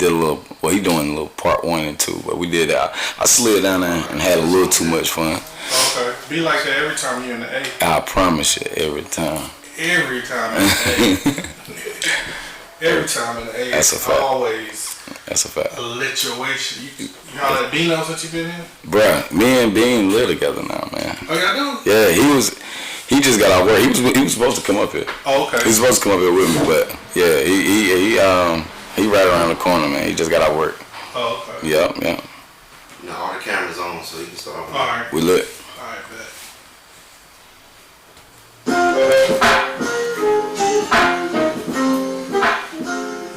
did a little. Well, he doing a little part 1 and 2, but we did that. I slid down there and had a little too much fun. Okay, be like that every time you're in the A. I promise you, every time. Every time in the A. Every time in the A. That's a fact. Always. That's a fact. A lituation. You holler at Beano since you been here? Bruh, me and Bean live together now, man. Oh, y'all do? Yeah, he just got out of work. He was supposed to come up here. Oh, okay. He was supposed to come up here with me, but yeah, he right around the corner, man. He just got out of work. Oh, okay. Yeah. You know, all the cameras on, so you can start. All right. We lit. All right, bet.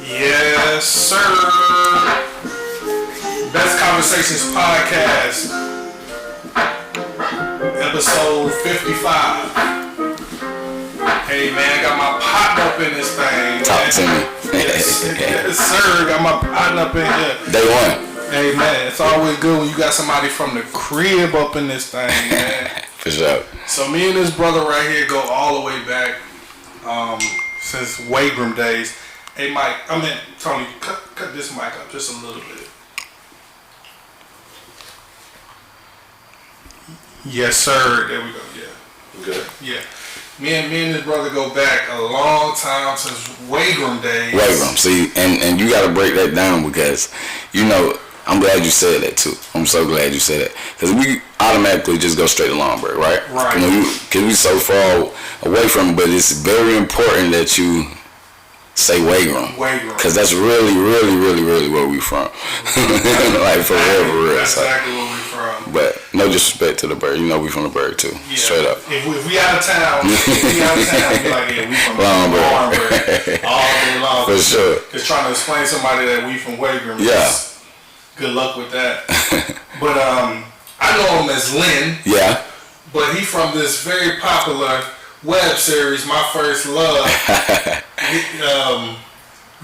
Yes, sir. Best Conversations Podcast, episode 55. Hey man, I got my partner up in this thing. Talk to me. Yes, sir. Got my partner up in here. Day one. Hey man, it's always good when you got somebody from the crib up in this thing, man. For sure. So me and this brother right here go all the way back since Wagram days. Hey Mike, Tony, cut this mic up just a little bit. Yes, sir. There we go. Yeah. Good. Yeah. Me and this brother go back a long time since Wagram days. Wagram. See, and you got to break that down because, you know, I'm glad you said that too. I'm so glad you said that because we automatically just go straight to Longberg, right? Right. You know, because we so far away from it, but it's very important that you say Wagram. Because that's really where we from. Like for real. That's exactly where we from. But no disrespect to the Berg. You know we from the Berg too. Yeah. Straight up. If we out of town, be like, yeah, we from Longberg. All day long. For sure. Just trying to explain to somebody that we from Wagram. Yeah. Good luck with that. But I know him as Lynn. Yeah. But he from this very popular web series, My First Love.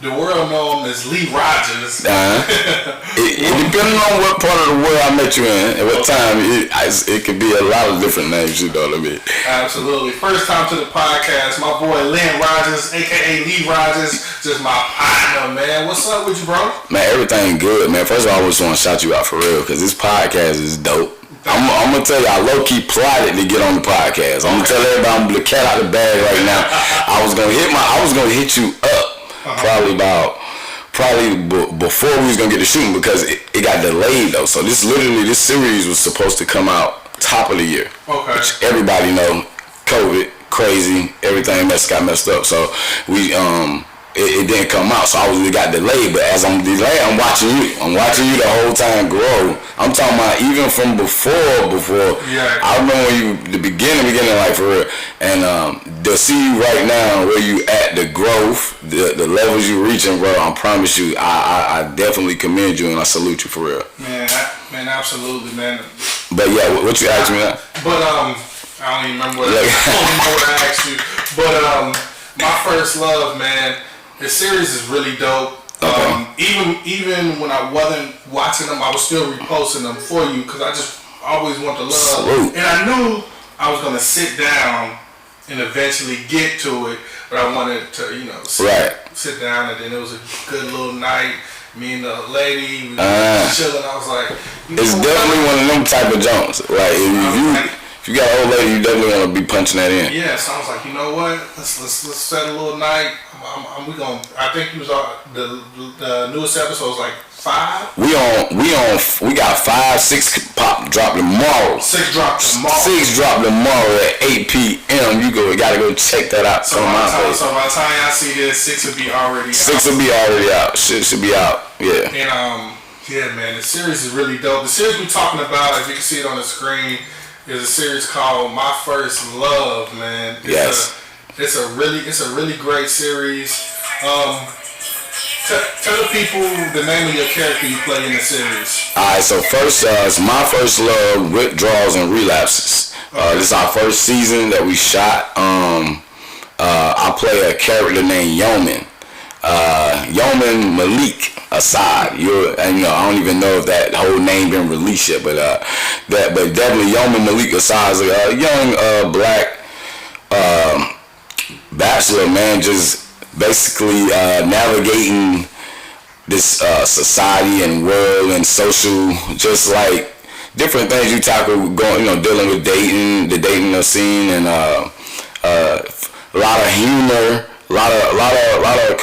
The world know him as Lee Rogers. It depending on what part of the world I met you in, at what time, it could be a lot of different names, you know what I mean? Absolutely. First time to the podcast, my boy Lynn Rogers, a.k.a. Lee Rogers, just my partner, man. What's up with you, bro? Man, everything good, man. First of all, I just want to shout you out for real, because this podcast is dope. I'm going to tell you, I low-key plotted to get on the podcast. I'm going to tell everybody I'm the cat out the bag right now. I was going to hit you up probably before we was going to get to shooting because it got delayed, though. So this series was supposed to come out top of the year. Okay. Which everybody know, COVID, crazy, everything got messed up. So we it didn't come out, so it got delayed. But as I'm delayed, I'm watching you. I'm watching you the whole time grow. I'm talking about even from before. Yeah. I remember when you the beginning, like for real. And to see you right now, where you at, the growth, the levels you reaching, bro. I promise you, I definitely commend you and I salute you for real. Man, absolutely, man. But yeah, what you asked me now? But I don't even remember what I asked you. But My First Love, man. The series is really dope. Okay. Even when I wasn't watching them, I was still reposting them for you because I just always want the love. Salute. And I knew I was gonna sit down and eventually get to it, but I wanted to, sit down, and then it was a good little night. Me and the lady, we were chilling. I was like, it's definitely one of them type of jumps. Like if you got an old lady, you definitely want to be punching that in. Yeah, so I was like, you know what? Let's set a little night. I think it was the newest episode was like 5. We got 5, 6 drop tomorrow. 6 drop tomorrow. 6 drop tomorrow at 8 p.m. You gotta go check that out. So by the time y'all see this, 6 will be already out. 6 will be already out. Shit should be out. Yeah. And yeah, man, the series is really dope. The series we're talking about, as you can see it on the screen, is a series called My First Love, man. It's a really great series. Tell the people the name of your character you play in the series. Alright, so first, it's My First Love, Withdrawals and Relapses. This is our first season that we shot. I play a character named Yeoman. Yeoman Malik Assad. I don't even know if that whole name been released yet, but definitely Yeoman Malik Assad is a young black bachelor, man, just basically navigating society and world and social, just like different things you tackle going, dealing with dating, the dating scene, and a lot of humor, a lot of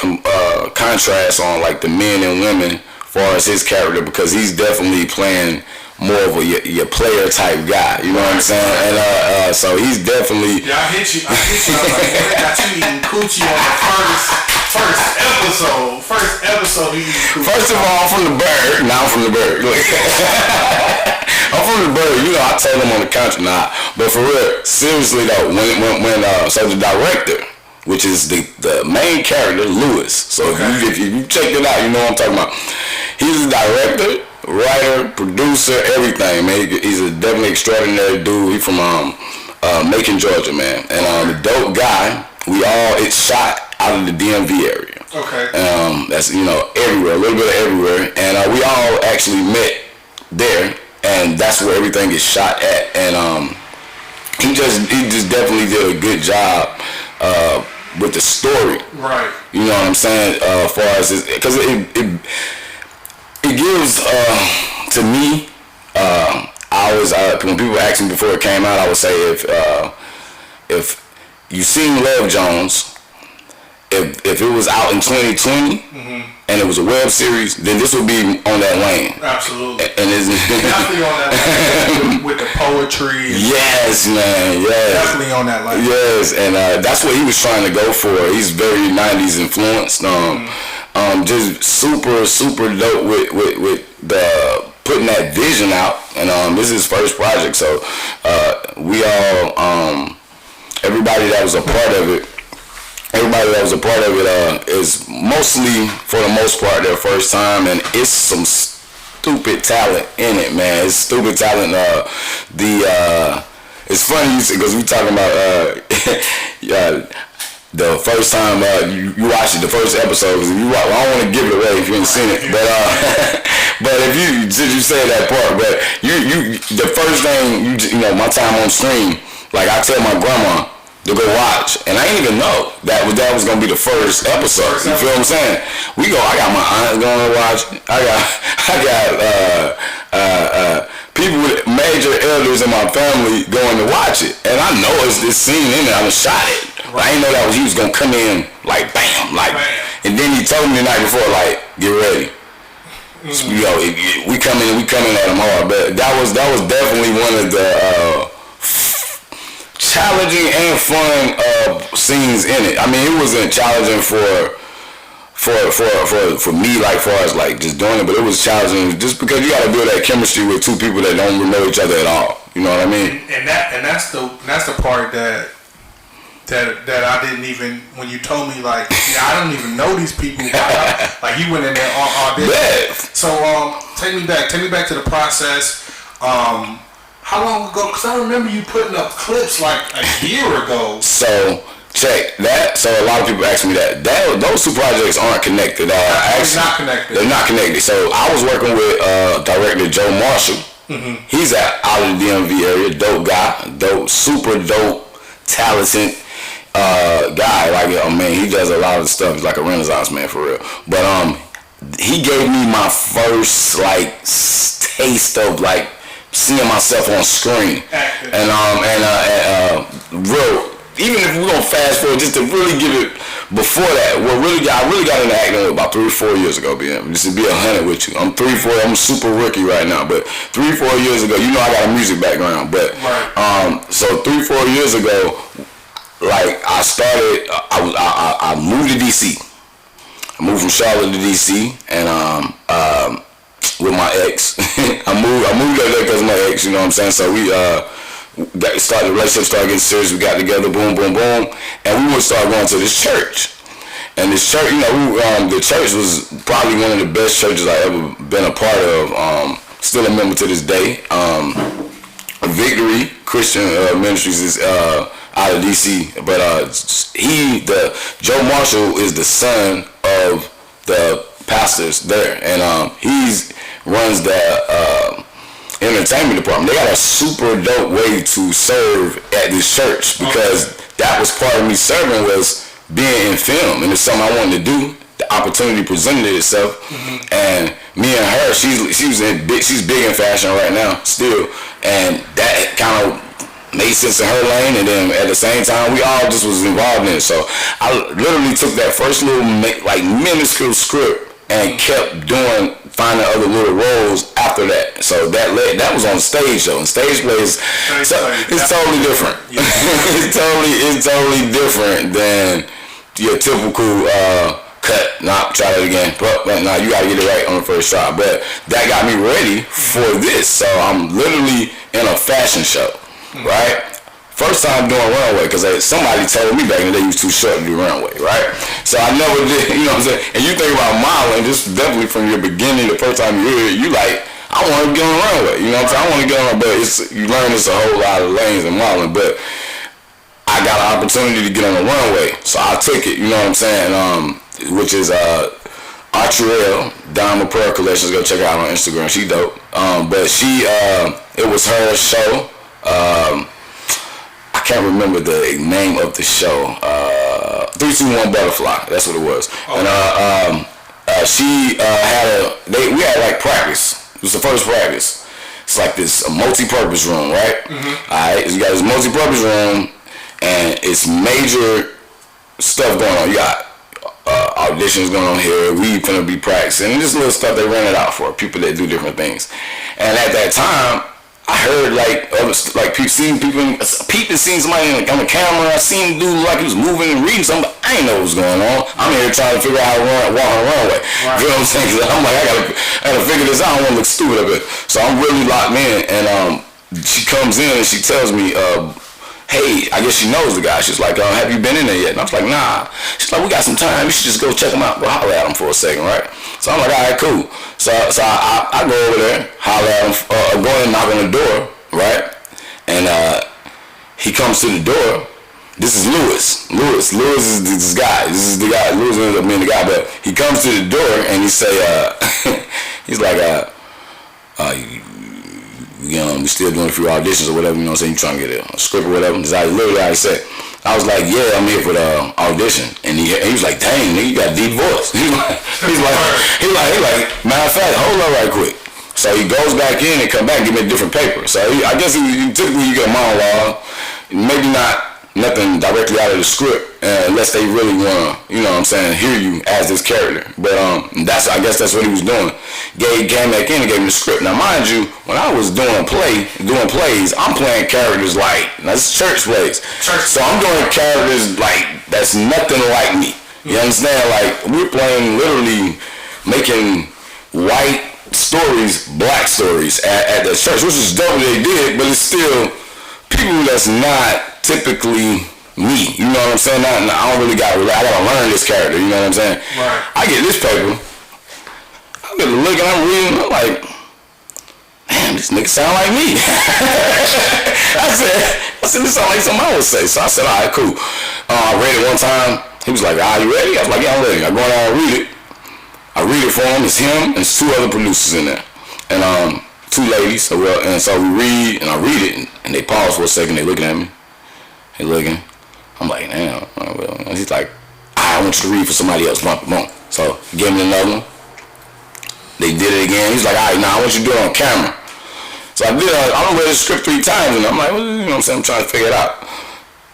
contrast on like the men and women as far as his character, because he's definitely playing more of your player type guy, you know what I'm saying? And so he's definitely. Yeah, I hit you. I was like, they got you eating coochie on the first episode. First episode, you eating coochie. First of all, I'm from the bird. Now I'm from the bird. I'm from the bird. I told him on the country now. But for real, seriously though, when so the director, which is the main character, Lewis. So if you check it out, you know what I'm talking about. He's a director, writer, producer, everything, man. He's a definitely extraordinary dude. He's from Macon, Georgia, man. And the dope guy. It's shot out of the DMV area. Okay. That's everywhere, a little bit of everywhere, and we all actually met there, and that's where everything is shot at. And he just definitely did a good job with the story. Right. You know what I'm saying? As far as because it gives to me. I always when people ask me before it came out, I would say if you seen Love Jones, if it was out in 2020 and it was a web series, then this would be on that lane. Absolutely. And it's definitely on that lane with the poetry. Yes, man. Yes. Definitely on that lane. Yes, and that's what he was trying to go for. He's very 90s influenced. Just super dope with the putting that vision out. And this is his first project, so we all. Everybody that was a part of it, is mostly, for the most part, their first time, and it's some stupid talent in it, man. It's stupid talent. It's funny because we talking about the first time you watched it, the first episode. Because if you watch, I don't want to give it away if you ain't seen it, but but if since you said that part, but you the first thing my time on stream. Like I tell my grandma to go watch, and I didn't even know that was gonna be the first episode. You feel what I'm saying? I got my aunt going to watch. I got people with major elders in my family going to watch it, and I know it's this scene in there. I shot it. Right. I didn't know that he was gonna come in like bam, and then he told me the night before, like, get ready. So, we coming at him hard, but that was definitely one of the challenging and fun scenes in it. I mean, it wasn't challenging for me, like far as like just doing it, but it was challenging just because you got to build that chemistry with two people that don't know each other at all. You know what I mean? And that's the part that I didn't even, when you told me like, I don't even know these people. Like you went in there all day. Yeah. So take me back to the process. How long ago? Because I remember you putting up clips like a year ago. So check that. So a lot of people ask me that. Those two projects aren't connected. Actually, not connected. They're not connected. So I was working with director Joe Marshall. Mm-hmm. He's out of the DMV area. Dope guy. Super dope, talented guy. Like, he does a lot of stuff. He's like a Renaissance man for real. But he gave me my first like taste of like seeing myself on screen. And real, even if we're gonna fast forward just to really give it before that, I really got into acting about 3 or 4 years ago, just to be 100 with you. I'm 3 4, I'm a super rookie right now, but 3 4 years ago, I got a music background, but so 3 4 years ago, like I started, I moved to DC. I moved from Charlotte to DC, and with my ex. I moved up there because of my ex, you know what I'm saying? So we started the relationship, started getting serious, we got together, boom, boom, boom, and we would start going to this church. And this church, the church was probably one of the best churches I ever been a part of. Still a member to this day. Victory Christian Ministries is out of DC, but Joe Marshall is the son of the pastors there, and he's runs the entertainment department. They got a super dope way to serve at this church, because that was part of me serving, was being in film, and it's something I wanted to do. the opportunity presented itself, and me and her, she's big in fashion right now still, and that kind of made sense in her lane, and then at the same time we all just was involved in it. So I literally took that first little like minuscule script and kept finding other little roles after that. So that was on stage though, and stage plays it's totally different. Yeah. it's totally different than your typical cut, try that again, but you gotta get it right on the first shot. But that got me ready for this. So I'm literally in a fashion show. Right? First time doing runway, because somebody told me back in the day you was too short to do runway, right? So I never did, you know what I'm saying? And you think about modeling, just definitely from your beginning, the first time you hear it, you like, I want to get on the runway, you know what I'm saying? I want to get on, but you learn it's a whole lot of lanes in modeling, but I got an opportunity to get on the runway, so I took it, you know what I'm saying? Which is Archeriel, Diamond Pearl Collections, go check her out on Instagram, she dope. But it was her show. I can't remember the name of the show. 321 Butterfly. That's what it was. Okay. And she we had like practice. It was the first practice. It's like this multi-purpose room, right? Mm-hmm. All right. You got this multi-purpose room, and it's major stuff going on. You got auditions going on here. We finna be practicing, and just little stuff they rent it out for people that do different things. And at that time, I heard seeing somebody on the camera. I seen a dude like he was moving and reading something, but I ain't know what was going on. I'm here trying to figure out how to walk on the runway. Right. You know what I'm saying? Cause I'm like, I gotta figure this out. I don't want to look stupid up here. So I'm really locked in, and she comes in and she tells me, hey, I guess she knows the guy. She's like, have you been in there yet? And I was like, nah. She's like, we got some time. You should just go check him out. Go holler at him for a second, right? So I'm like, all right, cool. So I go over there, holler at him, go and knock on the door, right? And he comes to the door. This is Lewis. Lewis is this guy. This is the guy. Lewis ends up being the guy, but he comes to the door and he say, he's like, we still doing a few auditions or whatever, you know what I'm saying? You trying to get a script or whatever. That's literally how he said. I was like, yeah, I'm here for the audition. And he was like, dang, nigga, you got a deep voice. He's like, matter of fact, hold up right quick. So he goes back in and come back and give me a different paper. So I guess typically you get a monologue, maybe nothing directly out of the script, unless they really want to, you know what I'm saying, hear you as this character. But I guess that's what he was doing. Came back in and gave me the script. Now mind you, when I was doing plays, I'm playing characters like, that's church plays. So I'm doing characters like, that's nothing like me. You understand? Like, we're playing, literally making white stories, black stories at the church, which is dope they did, but it's still people that's not typically me, you know what I'm saying? I don't really I gotta learn this character, you know what I'm saying? Right. I get this paper, I get a look and I'm reading, I'm like, damn, this nigga sound like me. I said, this sound like something I would say. So I said, all right, cool. I read it one time. He was like, are you ready? I was like, yeah, I'm ready. I go down and read it. I read it for him. It's him and it's two other producers in there. And two ladies. And so we read, and I read it, and they pause for a second. They looking at me. They looking. I'm like, damn. And he's like, I want you to read for somebody else. Boom. So he gave me another one. They did it again. He's like, all right, now I want you to do it on camera. So I did. I read the script 3 times, and I'm like, well, you know what I'm saying? I'm trying to figure it out.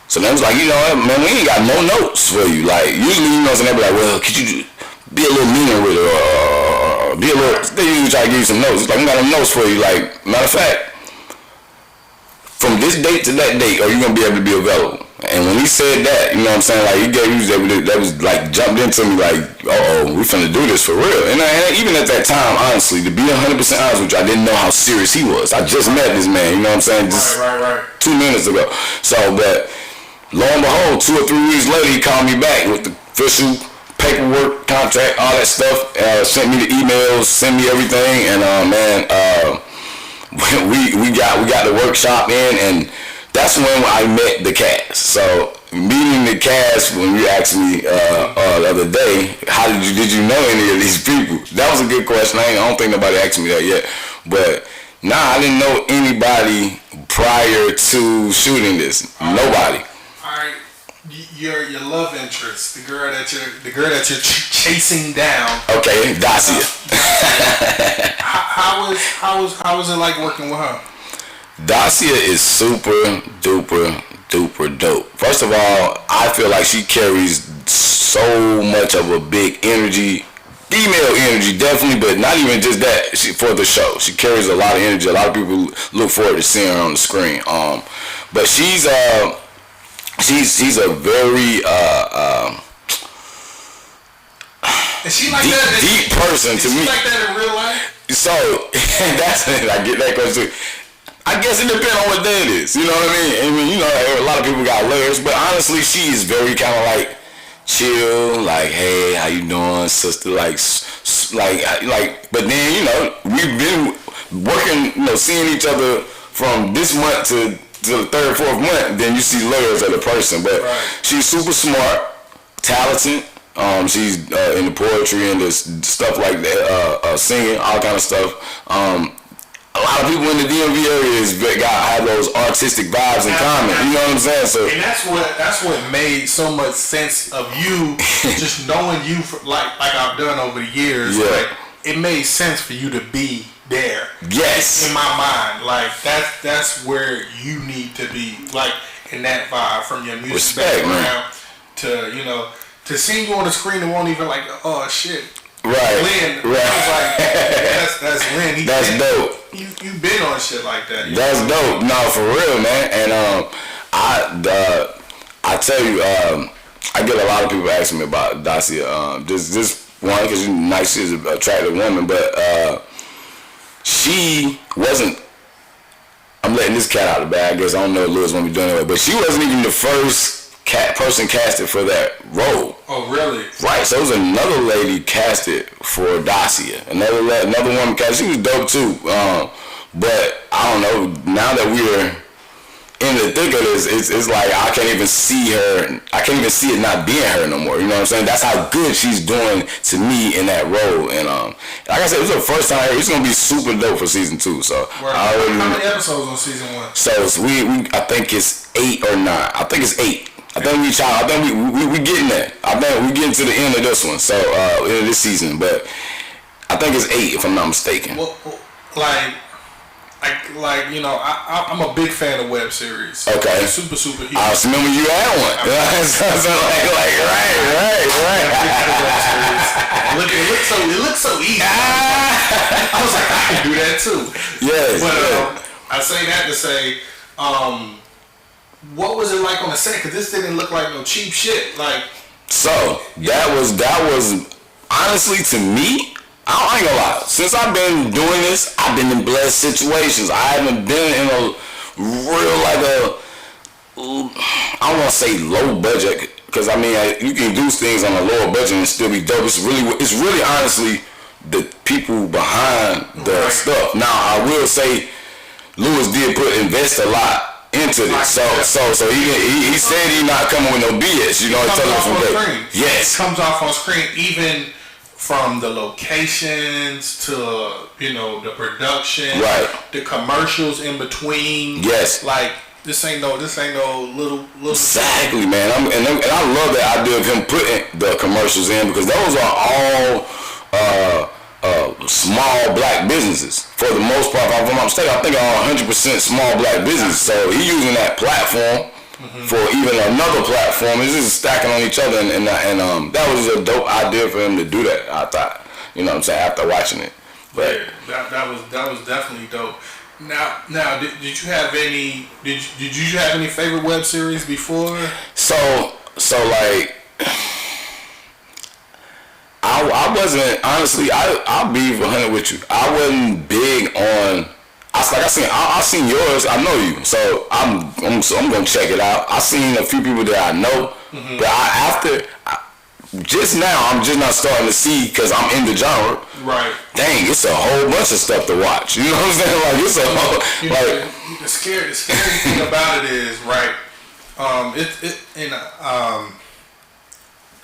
So then it was like, you know what, man, we ain't got no notes for you. Like, usually, you know what I'm saying? They be like, well, could you be a little meaner with it, or be a little, they usually try to give you some notes. It's like, we got no notes for you. Like, matter of fact, from this date to that date, are you going to be able to be available? And when he said that, you know what I'm saying, like, he gave you, that was like, jumped into me like, we finna do this for real. And even at that time, honestly, to be 100% honest with you, I didn't know how serious he was. I just met this man, you know what I'm saying, just right. 2 minutes ago. So, but lo and behold, 2 or 3 weeks later, he called me back with the official paperwork, contract, all that stuff, sent me the emails, sent me everything, and we got the workshop in, and that's when I met the cast. So meeting the cast, when you asked me the other day, did you know any of these people? That was a good question. I don't think nobody asked me that yet. But I didn't know anybody prior to shooting this. Nobody. All right. your love interest, the girl that you're chasing down. Okay, Dacia. How was it like working with her? Dacia is super duper dope. First of all, I feel like she carries so much of a big energy, female energy definitely, but not even just that. For the show, she carries a lot of energy. A lot of people look forward to seeing her on the screen. But she's a very is she like that? Deep person to me. Is she like that in real life? So that's I get that question. I guess it depends on what day it is. You know what I mean? I mean, you know, a lot of people got layers, but honestly, she is very kind of like chill. Like, hey, how you doing, sister? Like. But then you know, we've been working, you know, seeing each other from this month to the third, fourth month. Then you see layers of the person. But she's super smart, talented. She's in the poetry and the stuff like that, singing, all kind of stuff. A lot of people in the DMV area have those artistic vibes in common. You know what I'm saying? So, and that's what made so much sense of you, just knowing you like I've done over the years. Yeah. Like, it made sense for you to be there. Yes. In my mind, like that's where you need to be, like in that vibe from your music background to, you know, to see you on the screen and won't even like, oh shit. Right. Lynn. Right. I was like, that's Lynn. That's dope. You been on shit like that. That's dope. No, for real, man. And I tell you, I get a lot of people asking me about Dacia. This one, because she's nice, she's an attractive woman, but she wasn't. I'm letting this cat out of the bag. I guess I don't know if Lewis won't be doing it, but she wasn't even the first person casted for that role. Oh, really? Right. So it was another lady casted for Dacia. Another woman casted. She was dope too. But I don't know. Now that we're in the thick of this, it's like I can't even see her. I can't even see it not being her no more. You know what I'm saying? That's how good she's doing to me in that role. And like I said, it was the first time. It's gonna be super dope for season 2. So how many episodes on season 1? So we I think it's 8 or 9. I think it's 8. I think we getting there. I think we getting to the end of this one. So end of this season, but I think it's 8 if I'm not mistaken. Well, like you know, I'm a big fan of web series. Okay. Super huge. I remember you had one. Right. It looks so easy. I was like, I can do that too. Yes. But I say that to say, what was it like on the set? Because this didn't look like no cheap shit. Like, so that was honestly, to me, I ain't gonna lie. Since I've been doing this, I've been in blessed situations. I haven't been in a real I don't want to say low budget, because I mean you can do things on a lower budget and still be dope. It's really honestly the people behind the stuff. Now I will say, Lewis did invest a lot into this, so he said he not coming with no BS. You know, he told us from day. Yes, comes off on screen, even from the locations to, you know, the production, right? The commercials in between. Yes, like this ain't no little. Exactly, man. And I love that idea of him putting the commercials in, because those are all small black businesses for the most part. If I'm not mistaken, I think all 100% small black businesses. So he using that platform for even another platform. It's just stacking on each other, and that was a dope idea for him to do that. I thought, you know what I'm saying, after watching it. But yeah, that was definitely dope. Now, did you have any? Did you have any favorite web series before? So like. I wasn't, honestly, I'll be 100 with you. I wasn't big on, I seen yours, I know you, so I'm gonna check it out. I seen a few people that I know, but just now, I'm just not starting to see, because I'm in the genre. Right. Dang, it's a whole bunch of stuff to watch. You know what I'm saying? Like, it's a whole, like. The scary thing about it is, right,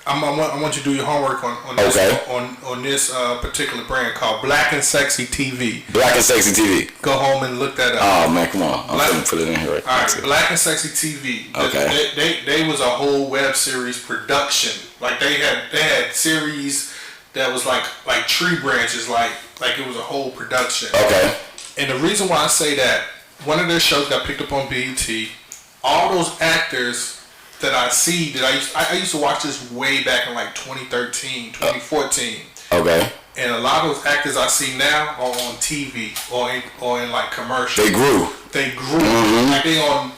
I want you to do your homework on this on this particular brand called Black and Sexy TV. Black and Sexy TV. Go home and look that up. Oh man, come on! I'm gonna put it in here right. All right, Black and Sexy TV. Okay. They was a whole web series production. Like they had series that was like tree branches. Like it was a whole production. Okay. And the reason why I say that, one of their shows got picked up on BET. All those actors that I see, I used to watch this way back in like 2013, 2014. Okay. And a lot of those actors I see now are on TV or in like commercials. They grew. Mm-hmm. Like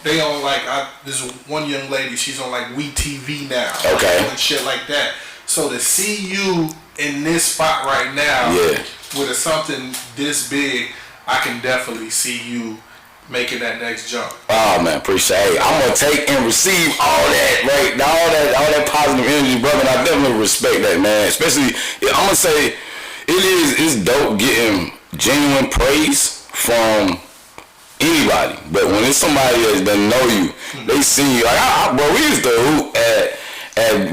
they on like this one young lady, she's on like WeTV now. Okay. And shit like that. So to see you in this spot right now, with something this big, I can definitely see you making that next jump. Oh man, appreciate it. I'm gonna take and receive all that, right? All that positive energy, brother. And I definitely respect that, man. Especially, I'm gonna say, it's dope getting genuine praise from anybody. But when it's somebody that doesn't know you, they see you. Like, bro, we used to hoop at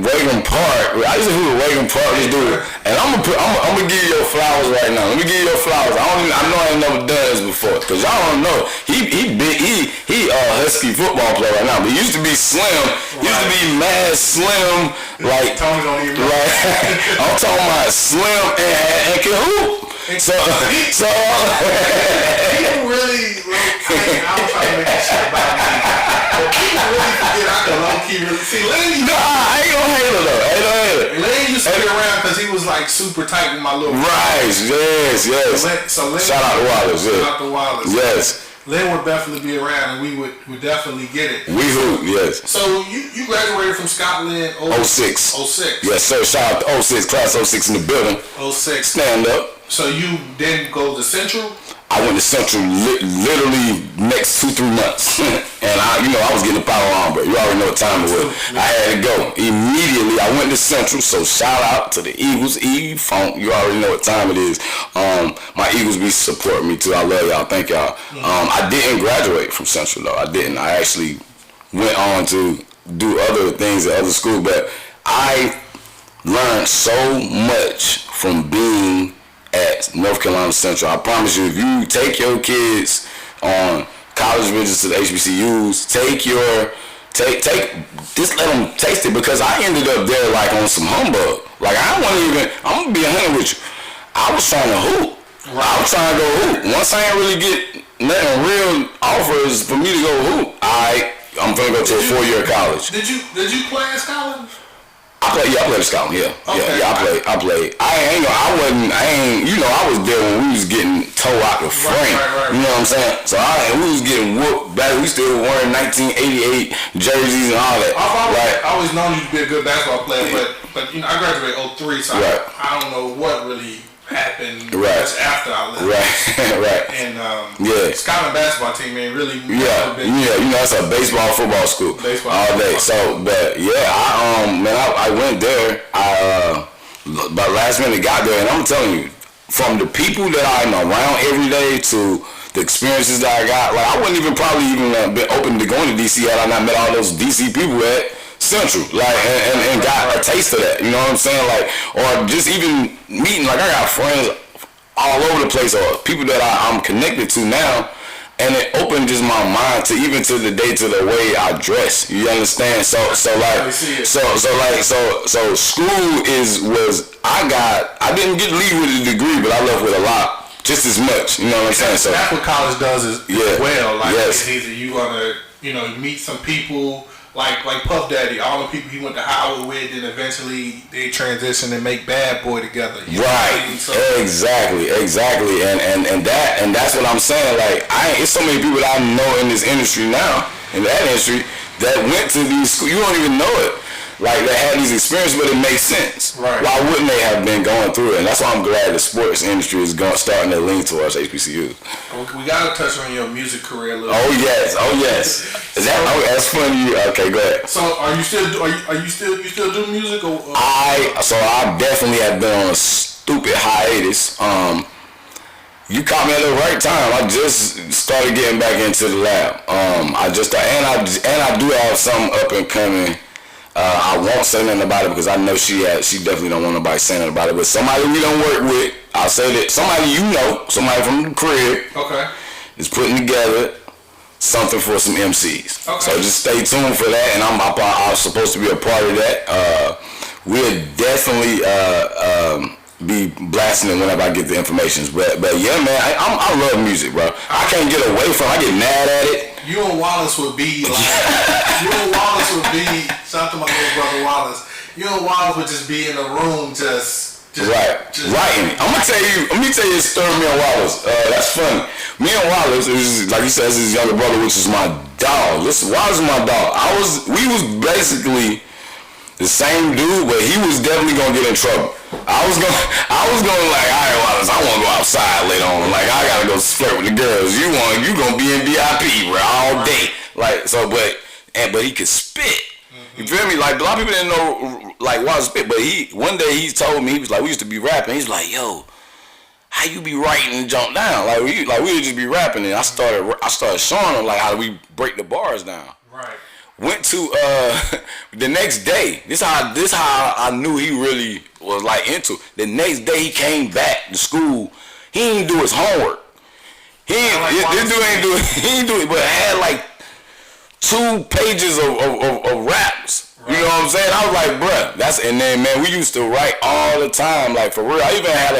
Reagan Park. I used to hoop at Reagan Park. This dude, and I'm gonna give you your flowers right now. Let me give you your flowers. I know I ain't never done this before, cause y'all don't know. He Husky football player right now, but he used to be slim. He used to be mad slim. Like Tony don't even know. Like I'm talking about slim and can hoop. So people really, I was trying to make that shit about me. But people really forget I can low key really see Lane. Nah, I ain't gonna hate it though. Lane used to be around because he was like super tight with my little. Right. Yes. So Lane, shout out to Wallace. Shout out to Wallace. Yes. Lynn would definitely be around, and we would definitely get it. We hoop, yes. So you graduated from Scotland 06. 06. Yes, sir. Shout out to 06, class 06 in the building. 06. Stand up. So you then go to Central? I went to Central literally next 2-3 months. And I was getting the power on, but you already know what time it was. I had to go. Immediately, I went to Central, so shout out to the Eagles, Funk. You already know what time it is. My Eagles be supporting me too. I love y'all. Thank y'all. I didn't graduate from Central though. I didn't. I actually went on to do other things at other schools, but I learned so much from being at North Carolina Central. I promise you, if you take your kids on college visits to the HBCUs, just let them taste it, because I ended up there like on some humbug. Like I'm gonna be 100 with you. I was trying to hoop. I was trying to go hoop. Once I ain't really get nothing real offers for me to go hoop, I'm gonna go to a 4-year college. Did you play at Scotland? I played at Scotland, yeah. Okay. I played. I was there when we was getting towed out the frame. Right. You know what I'm saying? So we was getting whooped back. We still wearing 1988 jerseys and all that. I've always known you to be a good basketball player, but I graduated 03, so I don't know what really happened after I left. Right. And Scotland basketball team ain't really it's a baseball football school all day. So but I went there. But last minute got there, and I'm telling you, from the people that I'm around every day to the experiences that I got, like I wouldn't even been open to going to DC had I not met all those DC people at Central, like, and got a taste of that, you know what I'm saying, like, or just even meeting, like, I got friends all over the place, or people that I'm connected to now, and it opened just my mind to even to the day, to the way I dress, you understand, so school I didn't get to leave with a degree, but I left with a lot, just as much, you know what I'm saying, so. That's what college does as well, like, yes. Either you gonna, meet some people, like Puff Daddy, all the people he went to Howard with, and eventually they transition and make Bad Boy together. Right. So, exactly. And that's what I'm saying. Like it's so many people that I know in this industry now, in that industry, that went to these schools. You don't even know it. Like they had these experiences, but it makes sense. Right. Why wouldn't they have been going through it? And that's why I'm glad the sports industry is starting to lean towards HBCUs. We gotta touch on your music career a little. Oh yes. Is that? That's funny. Okay, go ahead. So are you still do music or? I definitely have been on a stupid hiatus. You caught me at the right time. I just started getting back into the lab. I do have some up and coming I won't say nothing about it because I know she definitely don't want nobody saying nothing about it. But somebody we don't work with, I'll say that somebody somebody from the crib, is putting together something for some MCs. Okay. So just stay tuned for that, and I'm supposed to be a part of that. We'll definitely be blasting it whenever I get the information. But yeah, man, I love music, bro. I can't get away from it. I get mad at it. You and Wallace would be like, shout out to my little brother Wallace. You and Wallace would just be in the room just writing. Let me tell you a story. Me and Wallace, that's funny. Me and Wallace is, like you said, is his younger brother, which is my dog. Listen, Wallace is my dog. We was basically the same dude, but he was definitely gonna get in trouble. I was going like, all right, Wallace, I want to go outside later on. Like, I gotta go flirt with the girls. You gonna be in VIP, bro, all day. Like, so, but he could spit. You feel me? Like, a lot of people didn't know, like, Wallace spit. But one day he told me, he was like, we used to be rapping. He's like, yo, how you be writing and jump down? Like, we would just be rapping. And I started showing him, like, how do we break the bars down. Right. Went to the next day. This how I knew he really was like into it. The next day he came back to school. He didn't do his homework. This dude ain't do it, but had like 2 pages of raps. Right. You know what I'm saying? I was like, bruh, and then man, we used to write all the time, like for real. I even had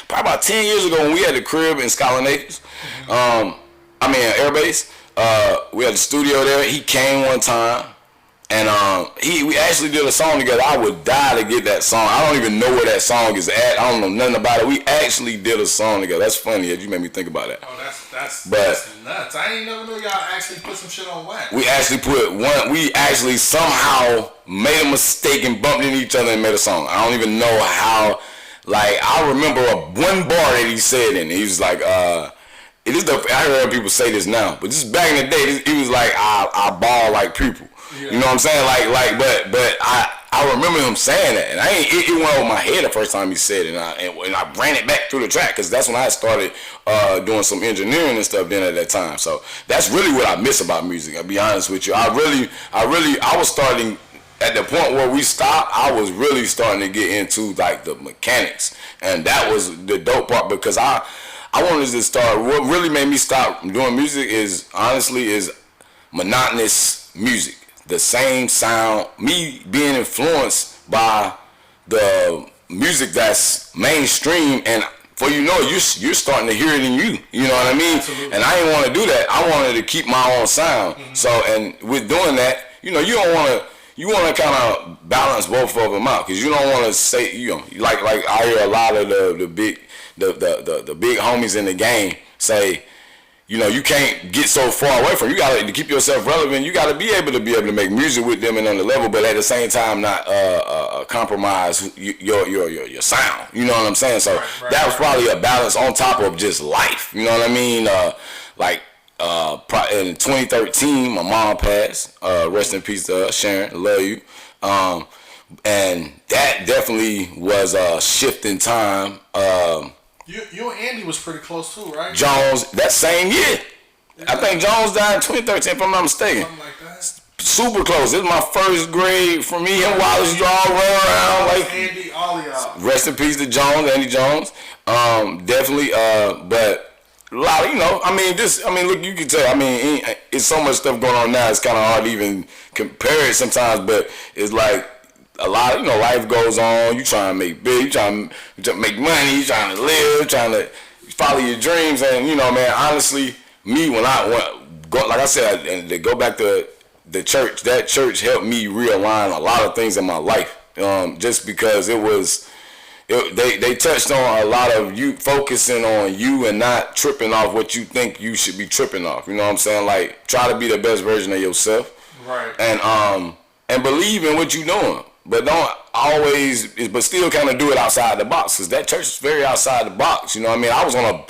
probably about 10 years ago when we had the crib in Scotland Acres. Air Base. We had the studio there. He came one time, and we actually did a song together. I would die to get that song. I don't even know where that song is at. I don't know nothing about it. We actually did a song together. That's funny. You made me think about that. Oh, that's nuts. I ain't never knew y'all actually put some shit on wax. We actually somehow made a mistake and bumped into each other and made a song. I don't even know how. Like, I remember one bar that he said in it. He was like, I heard people say this now, but just back in the day, he was like, I ball like people. Yeah. You know what I'm saying? But I remember him saying that, and it went over my head the first time he said it, and I ran it back through the track, because that's when I started doing some engineering and stuff then at that time. So that's really what I miss about music, I'll be honest with you. I was starting, at the point where we stopped, I was really starting to get into like the mechanics, and that was the dope part, because I wanted to start. What really made me stop doing music is monotonous music. The same sound. Me being influenced by the music that's mainstream, and for you're starting to hear it in you. You know what I mean? Absolutely. And I didn't want to do that. I wanted to keep my own sound. Mm-hmm. So, and with doing that, you don't want to. You want to kind of balance both of them out, because you don't want to say, like I hear a lot of the big homies in the game say, you can't get so far away from. You got to keep yourself relevant. You got to be able to make music with them and on the level, but at the same time not compromise your sound. You know what I'm saying? So that was probably a balance on top of just life. You know what I mean? In 2013, my mom passed. Rest in peace to her, Sharon. Love you. And that definitely was a shift in time. You and Andy was pretty close too, right? Jones, that same year. I think Jones died in 2013, if I'm not mistaken. Something like that. Super close. It was my first grade for me and Wallace. You all run around like Andy, all of y'all. Rest in peace to Jones, Andy Jones. Definitely. But a lot of, look, you can tell. It's so much stuff going on now. It's kind of hard to even compare it sometimes. But it's like a lot of, life goes on. You trying to make big. You trying to make money. You trying to live. Trying to follow your dreams. And man, honestly, me when I go, like I said, and to go back to the church. That church helped me realign a lot of things in my life. Just because they touched on a lot of you focusing on you and not tripping off what you think you should be tripping off. You know what I'm saying? Like, try to be the best version of yourself. Right. And believe in what you're doing. But don't always, but still kind of do it outside the box. Because that church is very outside the box. You know what I mean? I was on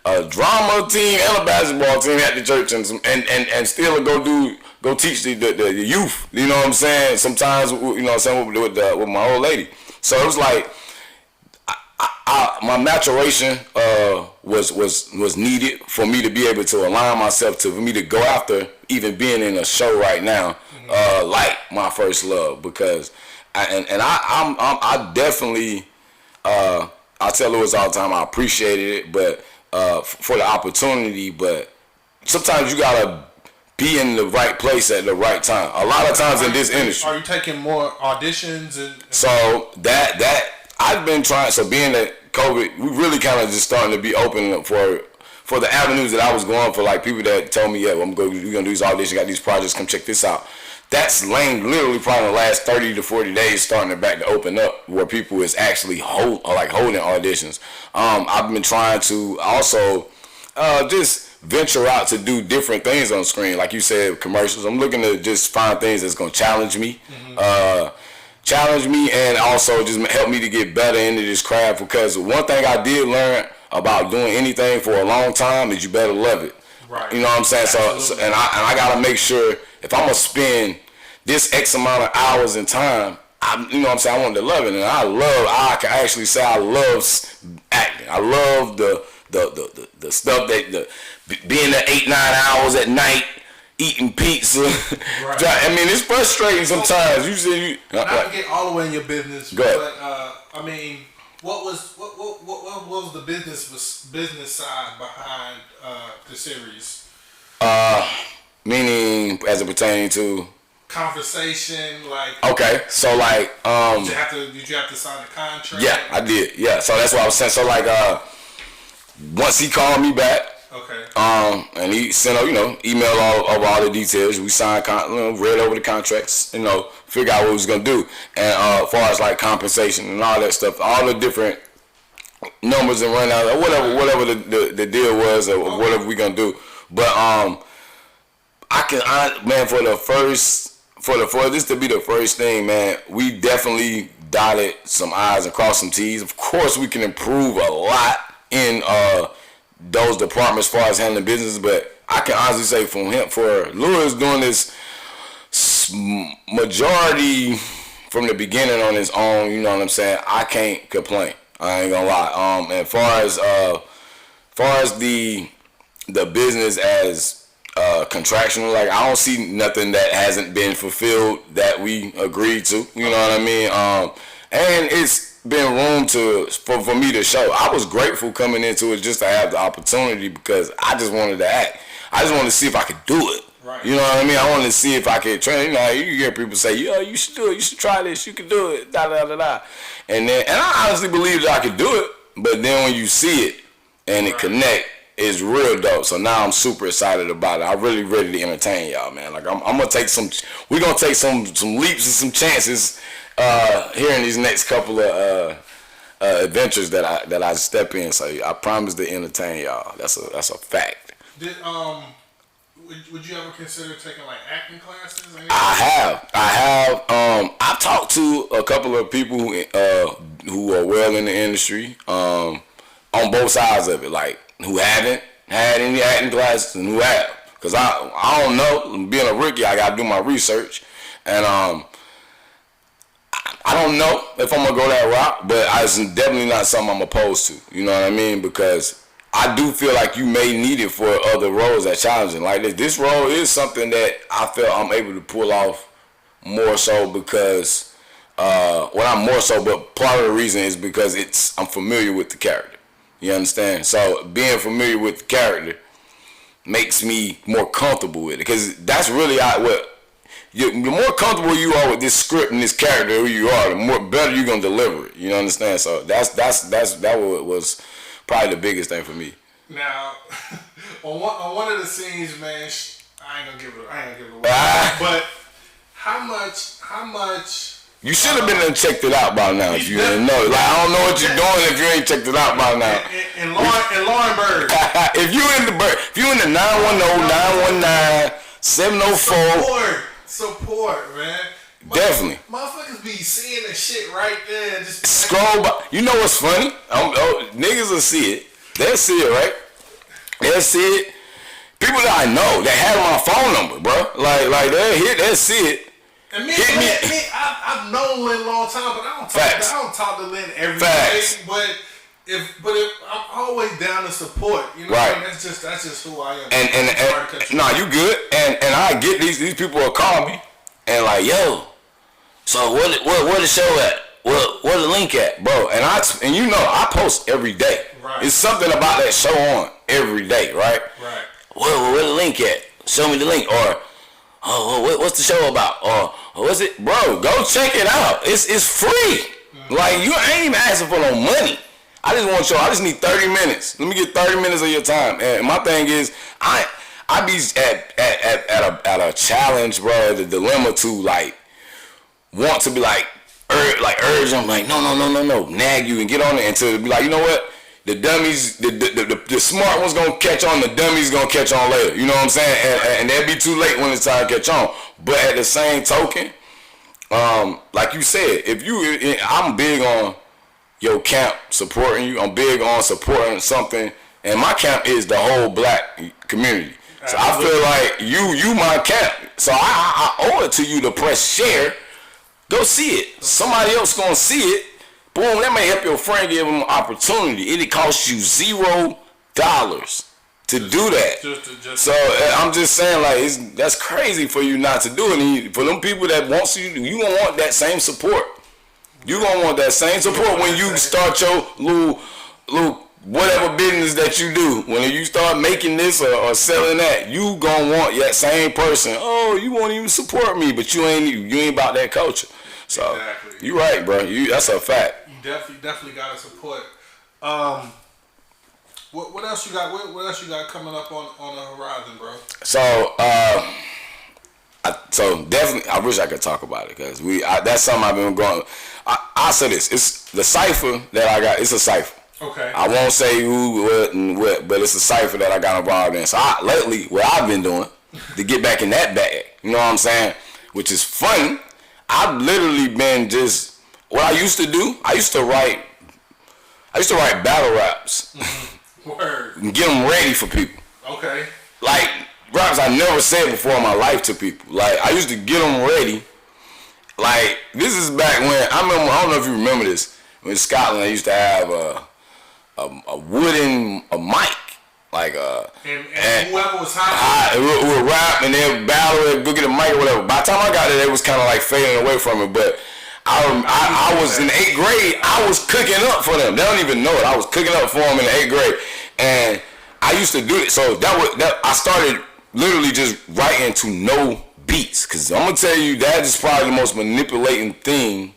a drama team and a basketball team at the church, and still go teach the youth. You know what I'm saying? Sometimes, with my old lady. So it was like, my maturation was needed for me to be able to align myself for me to go after even being in a show right now, like My First Love, because I definitely I tell Lewis all the time I appreciated it, but for the opportunity, but sometimes you gotta be in the right place at the right time. A lot of times in this industry. Are you taking more auditions and so that I've been trying. So being that COVID, we really kind of just starting to be open up for the avenues that I was going for. Like people that told me, yeah, we're gonna do these auditions, got these projects, come check this out. That's literally probably the last 30 to 40 days starting to back to open up where people is actually holding auditions. I've been trying to also just venture out to do different things on screen. Like you said, commercials. I'm looking to just find things that's going to challenge me. And also just help me to get better into this craft, because one thing I did learn about doing anything for a long time is you better love it. Right. You know what I'm saying? So and I got to make sure if I'm going to spend this X amount of hours in time, you know what I'm saying, I want to love it. And I can actually say I love acting. I love the stuff that being there 8-9 hours at night eating pizza. Right. I mean, it's frustrating sometimes. Not to get all the way in your business, but I mean, what was the business side behind the series? Meaning as it pertaining to conversation, like okay, so like did you have to sign a contract? Yeah, I did. Yeah, so that's what I was saying. So like once he called me back, okay, and he sent email all the details. We signed, read over the contracts, figure out what we was gonna do, and as far as like compensation and all that stuff, all the different numbers and run out, whatever the deal was, or whatever we gonna do. But for this to be the first thing, man, we definitely dotted some I's and crossed some T's. Of course, we can improve a lot in those departments as far as handling business, but I can honestly say for Lewis doing this majority from the beginning on his own, you know what I'm saying, I can't complain. I ain't gonna lie. And far as the business as contractual, like I don't see nothing that hasn't been fulfilled that we agreed to. You know what I mean? And it's been room for me to show. I was grateful coming into it just to have the opportunity, because I just wanted to act. I just wanted to see if I could do it. Right. You know what I mean? I wanted to see if I could train. You hear people say, "Yo, you should do it. You should try this. You can do it." Da da da da. And I honestly believe that I could do it. But then when you see it and it connect, it's real dope. So now I'm super excited about it. I'm really ready to entertain y'all, man. Like I'm gonna take we're gonna take some leaps and some chances here in these next couple of adventures that I step in. So I promise to entertain y'all. That's a fact. Would you ever consider taking like acting classes? I have. I've talked to a couple of people who are well in the industry on both sides of it, like who haven't had any acting classes and who have. Because I don't know. Being a rookie, I got to do my research. And I don't know if I'm going to go that route, but it's definitely not something I'm opposed to. You know what I mean? Because I do feel like you may need it for other roles that challenging. Like this role is something that I feel I'm able to pull off more so because, not more so, but part of the reason is because I'm familiar with the character. You understand? So being familiar with the character makes me more comfortable with it, because that's really the more comfortable you are with this script and this character who you are, the more better you're gonna deliver it. You understand? So that was probably the biggest thing for me. Now, on one of the scenes, man, I ain't gonna give it away. But how much? You should have been and checked it out by now if you didn't know. Like, I don't know what you're doing if you ain't checked it out by now. In Laurinburg. if you in the 910, 919, 704. Support, man. Definitely. Motherfuckers be seeing the shit right there and just scroll by. You know what's funny? Niggas will see it. They'll see it, right? They'll see it. People that I know that have my phone number, bro. Like they'll see it. And I've known Lynn a long time, but I don't talk to Lynn every day. But if I'm always down to support. You know, Right. what I mean? That's just who I am. And nah, you good. And I get these people will call me and like, yo, so where the show at? Where the link at, bro? And you know I post every day. Right. It's something about that show on every day, right? Right. Where the link at? Show me the link. Or what's the show about? Or what's it, bro? Go check it out. It's free. Mm-hmm. Like you ain't even asking for no money. I just need 30 minutes. Let me get 30 minutes of your time. And my thing is, I be at a challenge, bro. The dilemma to like want to be like urge them, like no, nag you and get on it, and to be like, you know what, the dummies, the smart ones gonna catch on, the dummies gonna catch on later. You know what I'm saying? And they'll be too late when it's time to catch on. But at the same token, like you said, I'm big on your camp supporting you. I'm big on supporting something, and my camp is the whole black community. So I feel like you my camp. So I owe it to you to press share. Go see it. Somebody else gonna see it. Boom, that may help your friend, give them an opportunity. It costs you $0 to do that. So I'm just saying, like, that's crazy for you not to do it. And for them people that want you gonna want that same support. You gonna want that same support when you start your little whatever business that you do. When you start making this or selling that, you gonna want that same person. Oh, you won't even support me, but you ain't about that culture. So exactly. You right, bro. That's a fact. You definitely gotta support. What else you got? What else you got coming up on the horizon, bro? So definitely, I wish I could talk about it because that's something I've been going. I'll say this: it's the cipher that I got. It's a cipher. Okay. I won't say who, what, and what, but it's a cipher that I got involved in. So lately, what I've been doing to get back in that bag, you know what I'm saying? Which is funny. I've literally been just what I used to do. I used to write battle raps. Word. And get them ready for people. Okay. Like raps I never said before in my life to people. Like I used to get them ready. Like this is back when I don't know if you remember this. In Scotland, I used to have a wooden mic, like and whoever was hot, would rap and then battle and go get a mic or whatever. By the time I got it, it was kind of like fading away from it. But I was in 8th grade. I was cooking up for them. They don't even know it. I was cooking up for them in 8th grade, and I used to do it. So that I started literally just writing to no beats, because I'm gonna tell you that is probably the most manipulating thing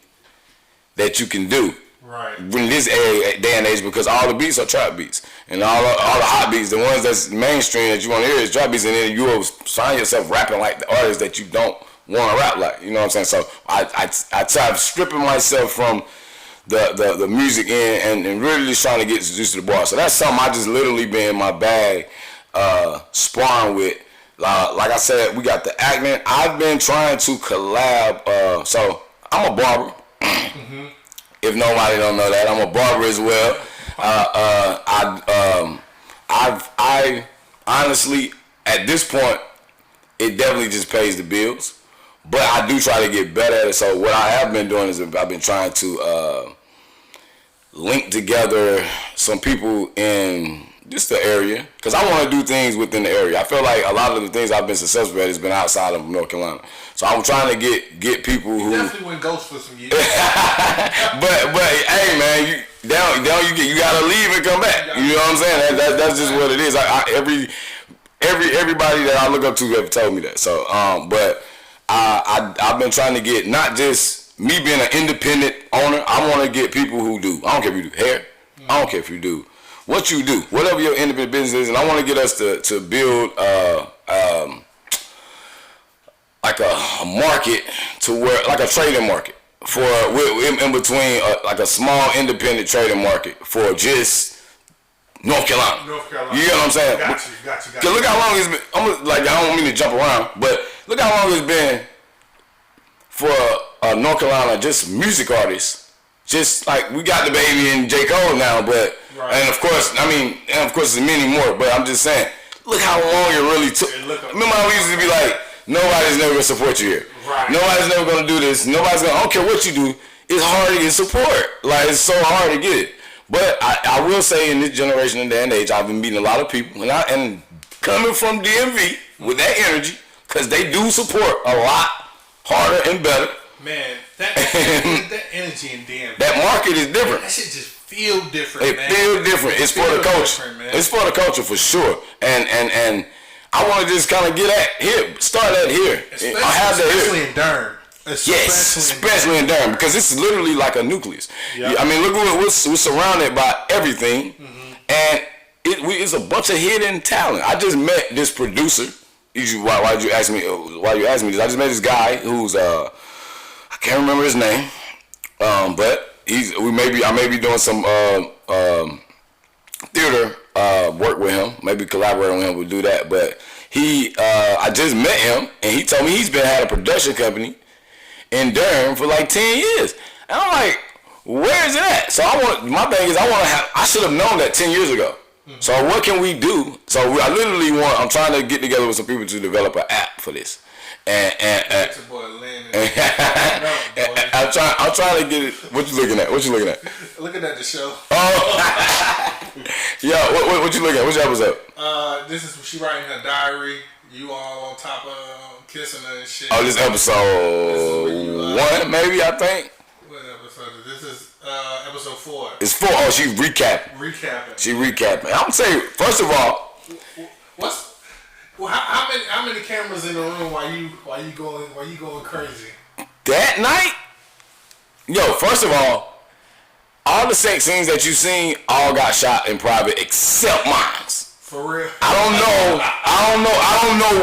that you can do. Right. In this day and age, because all the beats are trap beats, and all the hot beats, the ones that's mainstream that you want to hear is trap beats, and then you will find yourself rapping like the artists that you don't want to rap like. You know what I'm saying? So I try stripping myself from the music in and really just trying to get used to the bar. So that's something I just literally been in my bag sparring with. Like I said, we got the acting. I've been trying to collab. So I'm a barber. Mm-hmm. If nobody don't know that, I'm a barber as well. I honestly, at this point, it definitely just pays the bills. But I do try to get better at it. So what I have been doing is I've been trying to link together some people in just the area, because I want to do things within the area. I feel like a lot of the things I've been successful at has been outside of North Carolina. So I'm trying to get people who definitely went ghost for some years. but hey man, you gotta leave and come back. You know what I'm saying? That's just what it is. Everybody that I look up to have told me that. So but I've been trying to get not just me being an independent owner. I want to get people who do. I don't care if you do hair. I don't care if you do what you do, whatever your independent business is, and I want to get us to build like a market to where, like a trading market for in between like a small independent trading market for just North Carolina. You get what I'm saying? Got you. Cause look how long it's been. I don't mean to jump around, but look how long it's been for North Carolina just music artists. Just like we got the baby and J. Cole now, but right. and of course there's many more. But I'm just saying, look how long it really took. Remember how we used to be like, nobody's never gonna support you here. Right. Nobody's never gonna do this. I don't care what you do. It's hard to get support. Like it's so hard to get it. But I will say in this generation and day and age, I've been meeting a lot of people, and coming from DMV with that energy, because they do support a lot harder and better. Man, that energy in DMV. That market is different. That shit just feel different, man. It feel different. It's for the culture. It's for the culture for sure. And I want to just kind of get at here. Start at here. Especially in Durham. Especially in Durham, because it's literally like a nucleus. Yep. I mean, look, we're surrounded by everything, and it's a bunch of hidden talent. I just met this producer. Why did you ask me? Why you ask me this? I just met this guy who's I can't remember his name, but I may be doing some theater work with him. Maybe collaborating with him. We'll do that. But I just met him, and he told me he's had a production company in Durham for like 10 years. And I'm like, where is it at? So my thing is, I should have known that 10 years ago. Mm-hmm. So what can we do? So I'm trying to get together with some people to develop an app for this. And I'm trying to get it. What you looking at? Looking at the show. Oh. Yeah, what you looking at? Which episode? This is she writing her diary. You all on top of kissing her and shit. Oh, this episode 1, maybe, I think. What episode? This is episode 4. It's 4. Oh, she's recapping. She recapping. I'm gonna say, first of all, how many cameras in the room while you going crazy? That night? Yo, first of all the sex scenes that you seen all got shot in private except mine. For real? I don't know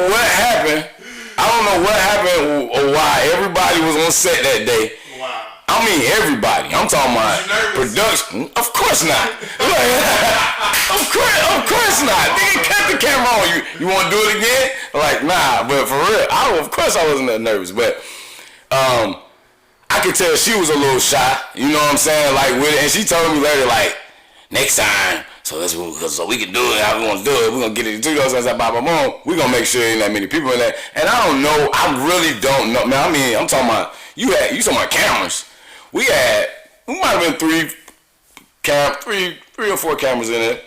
what happened. I don't know what happened or why everybody was on set that day. Wow. I mean everybody. I'm talking about production. Of course not. Of course not. They didn't cut the camera on. You want to do it again? Like, nah. But for real, of course I wasn't that nervous. But I could tell she was a little shy. You know what I'm saying? Like with it, and she told me later, like, next time. So we can do it how we want to do it. We're going to get it to those guys at Baba Moon. We're going to make sure there ain't that many people in there. And I don't know. I really don't know. Man, I mean, I'm talking about, you talking about cameras. We might have been three or four cameras in there.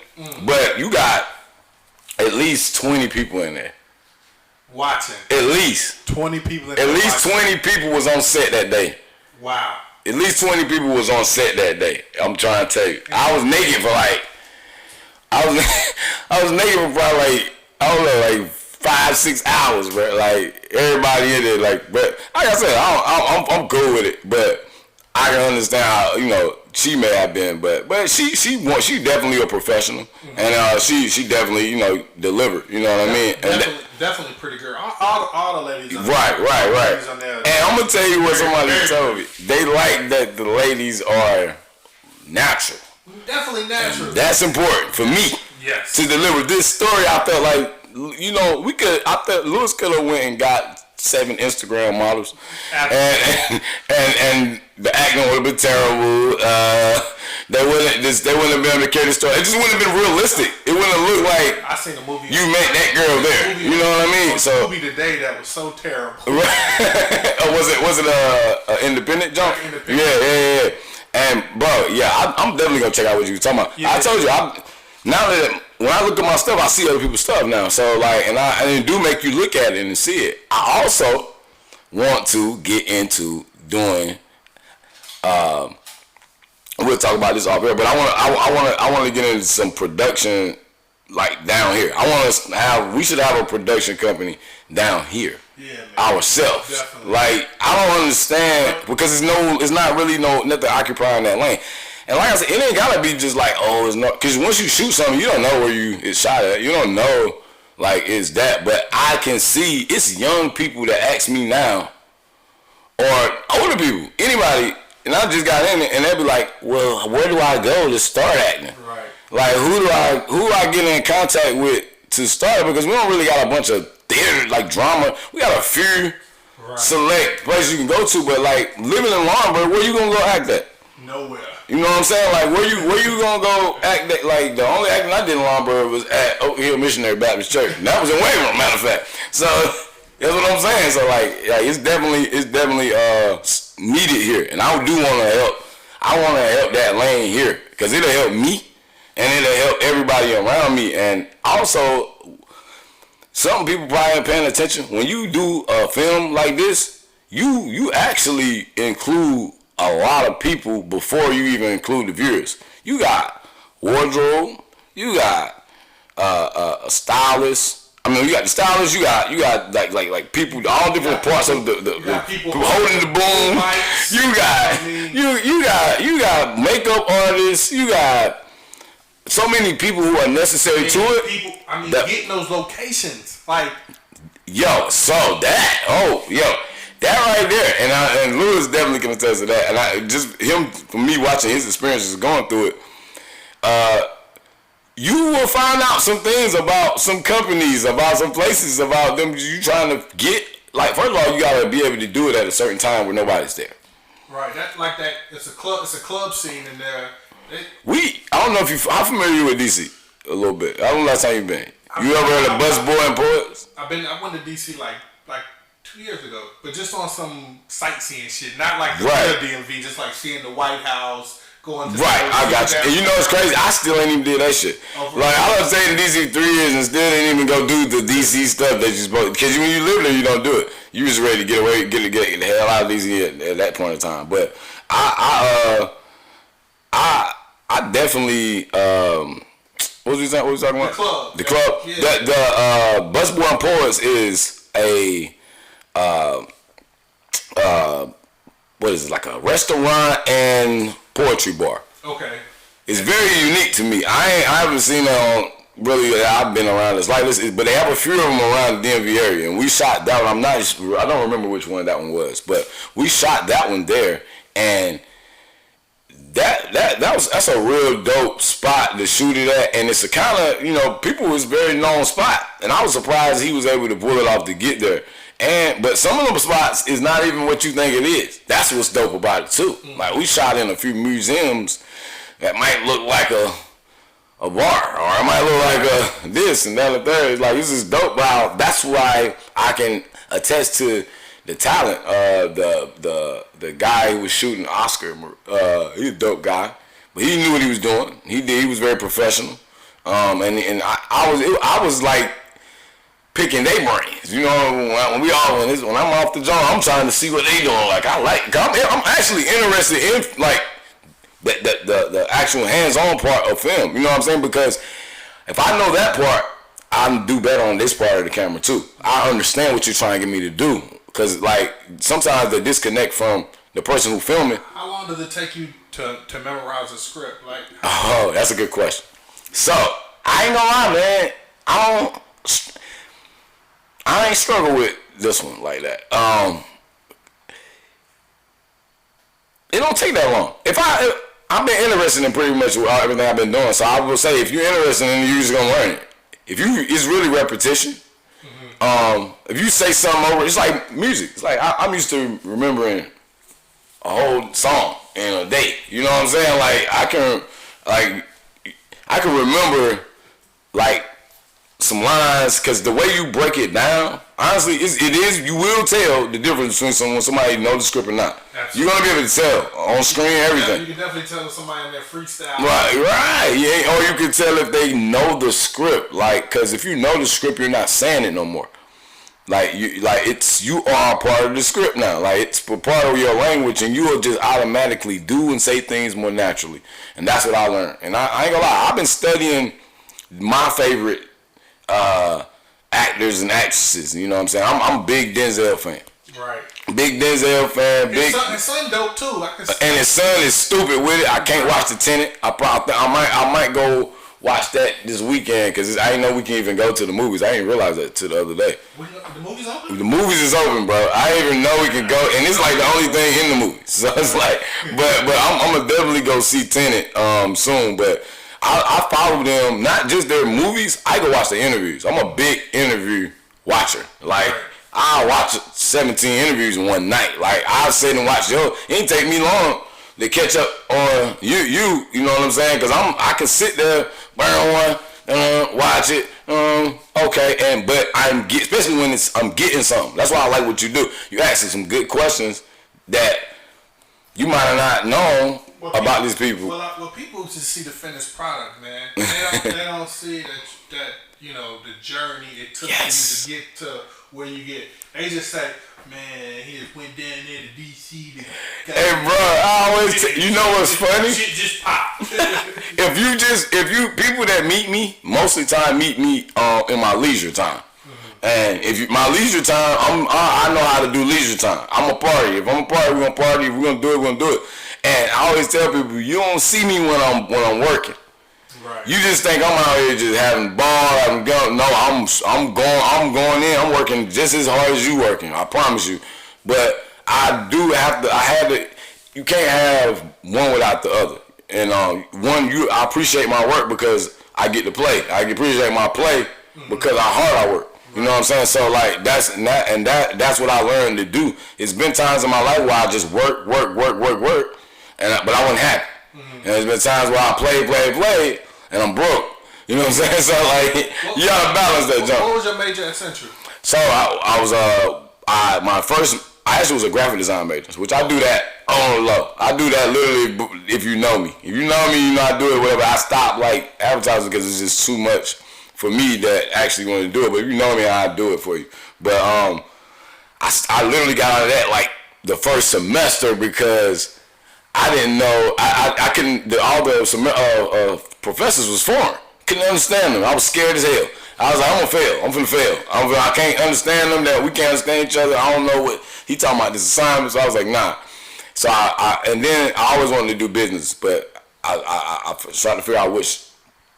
But you got at least 20 people in there. Watching. At least. 20 people in there. At least 20 people was on set that day. Wow. At least 20 people was on set that day. I'm trying to tell you. I was naked for I was naked for probably like 5-6 hours, bro. Like everybody in there, like, but like I said, I'm cool with it. But I can understand how she may have been, but she definitely a professional, and she definitely delivered. You know what I mean? Definitely pretty girl. All the ladies. Right. And I'm gonna tell you what somebody told me. They like that the ladies are natural. Definitely natural. That's important for me. Yes. To deliver this story, I felt like I thought Lewis could have went and got 7 Instagram models, and the acting would have been terrible. They wouldn't have been able to carry the story. It just wouldn't have been realistic. It wouldn't have looked like I seen a movie. You met that girl there. You know what I mean? So movie today that was so terrible. Right? Was it a independent jump? Yeah. And bro, yeah, I'm definitely gonna check out what you were talking about. Yeah. I told you, now that when I look at my stuff, I see other people's stuff now. So like, and it do make you look at it and see it. I also want to get into doing. We'll talk about this off here, but I want to get into some production like down here. We should have a production company down here. Yeah, man. Ourselves. Definitely. Like, I don't understand because it's not really nothing occupying that lane. And like I said, it ain't gotta be just like, it's not, because once you shoot something, you don't know where it's shot at. You don't know like it's that. But I can see it's young people that ask me now, or older people, anybody, and I just got in it, and they be like, well, where do I go to start acting? Right. Like who do I get in contact with to start? Because we don't really got a bunch of theater, like drama. We got a few select places you can go to, but like living in Lombard, where you gonna go act at? Nowhere. You know what I'm saying? Like where you gonna go act at? Like the only acting I did in Lombard was at Oak Hill Missionary Baptist Church. And that was in Waverly, matter of fact. So that's what I'm saying. So like, yeah, it's definitely needed here, and I do want to help. I want to help that lane here. because it'll help me and it'll help everybody around me. And also, some people probably ain't paying attention. When you do a film like this, you actually include a lot of people before you even include the viewers. You got wardrobe, you got a stylist. I mean, you got the stylist. You got like people, all different parts of the people holding the boom. You got makeup artists. You got so many people who are necessary to it. Getting those locations, like that right there, and Lewis definitely can attest to that. And I just him for me watching his experiences going through it. You will find out some things about some companies, about some places, about them you trying to get. Like, first of all, you gotta be able to do it at a certain time where nobody's there. Right. That. It's a club scene in there. I don't know if how familiar with DC a little bit. I don't know last time you've been. You ever heard of Bus Boy and Poets? I went to DC like 2 years ago, but just on some sightseeing shit, not like the real DMV, just like seeing the White House. I got you. And you know it's crazy? I still ain't even did that shit. Like, I was staying in DC 3 years and still didn't even go do the DC stuff that you supposed to. Because when you live there, you don't do it. You just ready to get away, get the hell out of DC at that point in time. But I definitely what was we talking about? The club. Yeah. The Busboy and Poets is a what is it, like a restaurant and poetry bar. Okay. It's very unique to me. I haven't seen it on really. I've been around this like this, but they have a few of them around the DMV area, and we shot that one. I don't remember which one that one was, but we shot that one there, and that's a real dope spot to shoot it at, and it's a kind of people was very known spot, and I was surprised he was able to pull it off to get there. But some of them spots is not even what you think it is. That's what's dope about it too. Mm-hmm. Like, we shot in a few museums that might look like a bar, or it might look like a this and that and that. It's like, this is dope. Wow, that's why I can attest to the talent. The guy who was shooting Oscar, he's a dope guy, but he knew what he was doing. He was very professional. And I was like picking their brains, when I'm off the joint, I'm trying to see what they doing. Like, I'm actually interested in like the actual hands-on part of film. You know what I'm saying? Because if I know that part, I do better on this part of the camera too. I understand what you're trying to get me to do. Because like sometimes the disconnect from the person who filming. How long does it take you to memorize a script? Like, oh, that's a good question. So I ain't gonna lie, man. I ain't struggle with this one like that. It don't take that long. I've been interested in pretty much everything I've been doing, so I will say if you're interested in it, you're just gonna learn it. It's really repetition. Mm-hmm. If you say something over, it's like music. It's like I'm used to remembering a whole song in a day. You know what I'm saying? Like I can remember like some lines, because the way you break it down, honestly, you will tell the difference between somebody knows the script or not. Absolutely. You're gonna be able to tell on screen, everything. You can definitely tell if somebody in their freestyle. Right. Yeah, or you can tell if they know the script, like, because if you know the script, you're not saying it no more. Like you are a part of the script now. Like, it's a part of your language, and you will just automatically do and say things more naturally. And that's what I learned. And I ain't gonna lie, I've been studying my favorite actors and actresses. You know what I'm saying? I'm a big Denzel fan. Right. Big Denzel fan. His son dope too. And his son is stupid with it. I can't watch the Tenet. I might go watch that this weekend, because I didn't know we can even go to the movies. I didn't realize that till the other day. The movies open? The movies is open, bro. I didn't even know we could go, and it's like the only thing in the movies. So it's like, but I'm gonna definitely go see Tenet soon. But I follow them, not just their movies. I go watch the interviews. I'm a big interview watcher. Like, I'll watch 17 interviews in one night. Like, I'll sit and watch. It ain't take me long to catch up on you know what I'm saying? Because I can sit there, burn one, watch it, okay, but especially when I'm getting something. That's why I like what you do. You asking some good questions that you might have not known about these people. Well, people just see the finished product, man. They don't see that the journey it took for you to get to where you get. They just say, man, he just went down there to DC. Hey, bro, I always you know what's funny? Shit just popped. if you people that meet me, most of the time meet me in my leisure time. And my leisure time, I know how to do leisure time. I'm a party. If I'm a party, we're gonna party. If we're gonna do it, we're gonna do it. And I always tell people, you don't see me when I'm working. Right. You just think I'm out here just having ball. No, I'm going in. I'm working just as hard as you working. I promise you. But I do have to. I had to. You can't have one without the other. And I appreciate my work because I get to play. I appreciate my play because how hard I work. You know what I'm saying? So like that's what I learned to do. It's been times in my life where I just work, but I wasn't happy. And there's been times where I play, and I'm broke. You know what I'm saying? So like you gotta balance that jump. What was your major at Central? So I actually was a graphic design major, which I do that on the low. I do that literally if you know me. If you know me, you know I do it whatever. I stopped like advertising because it's just too much for me that actually want to do it. But if you know me, I'll do it for you. But I literally got out of that like the first semester because I didn't know I couldn't. All the professors was foreign. Couldn't understand them. I was scared as hell. I was like, I'm finna fail. I can't understand them. That we can't understand each other. I don't know what he talking about this assignment. So I was like, nah. So and then I always wanted to do business, but I tried to figure out which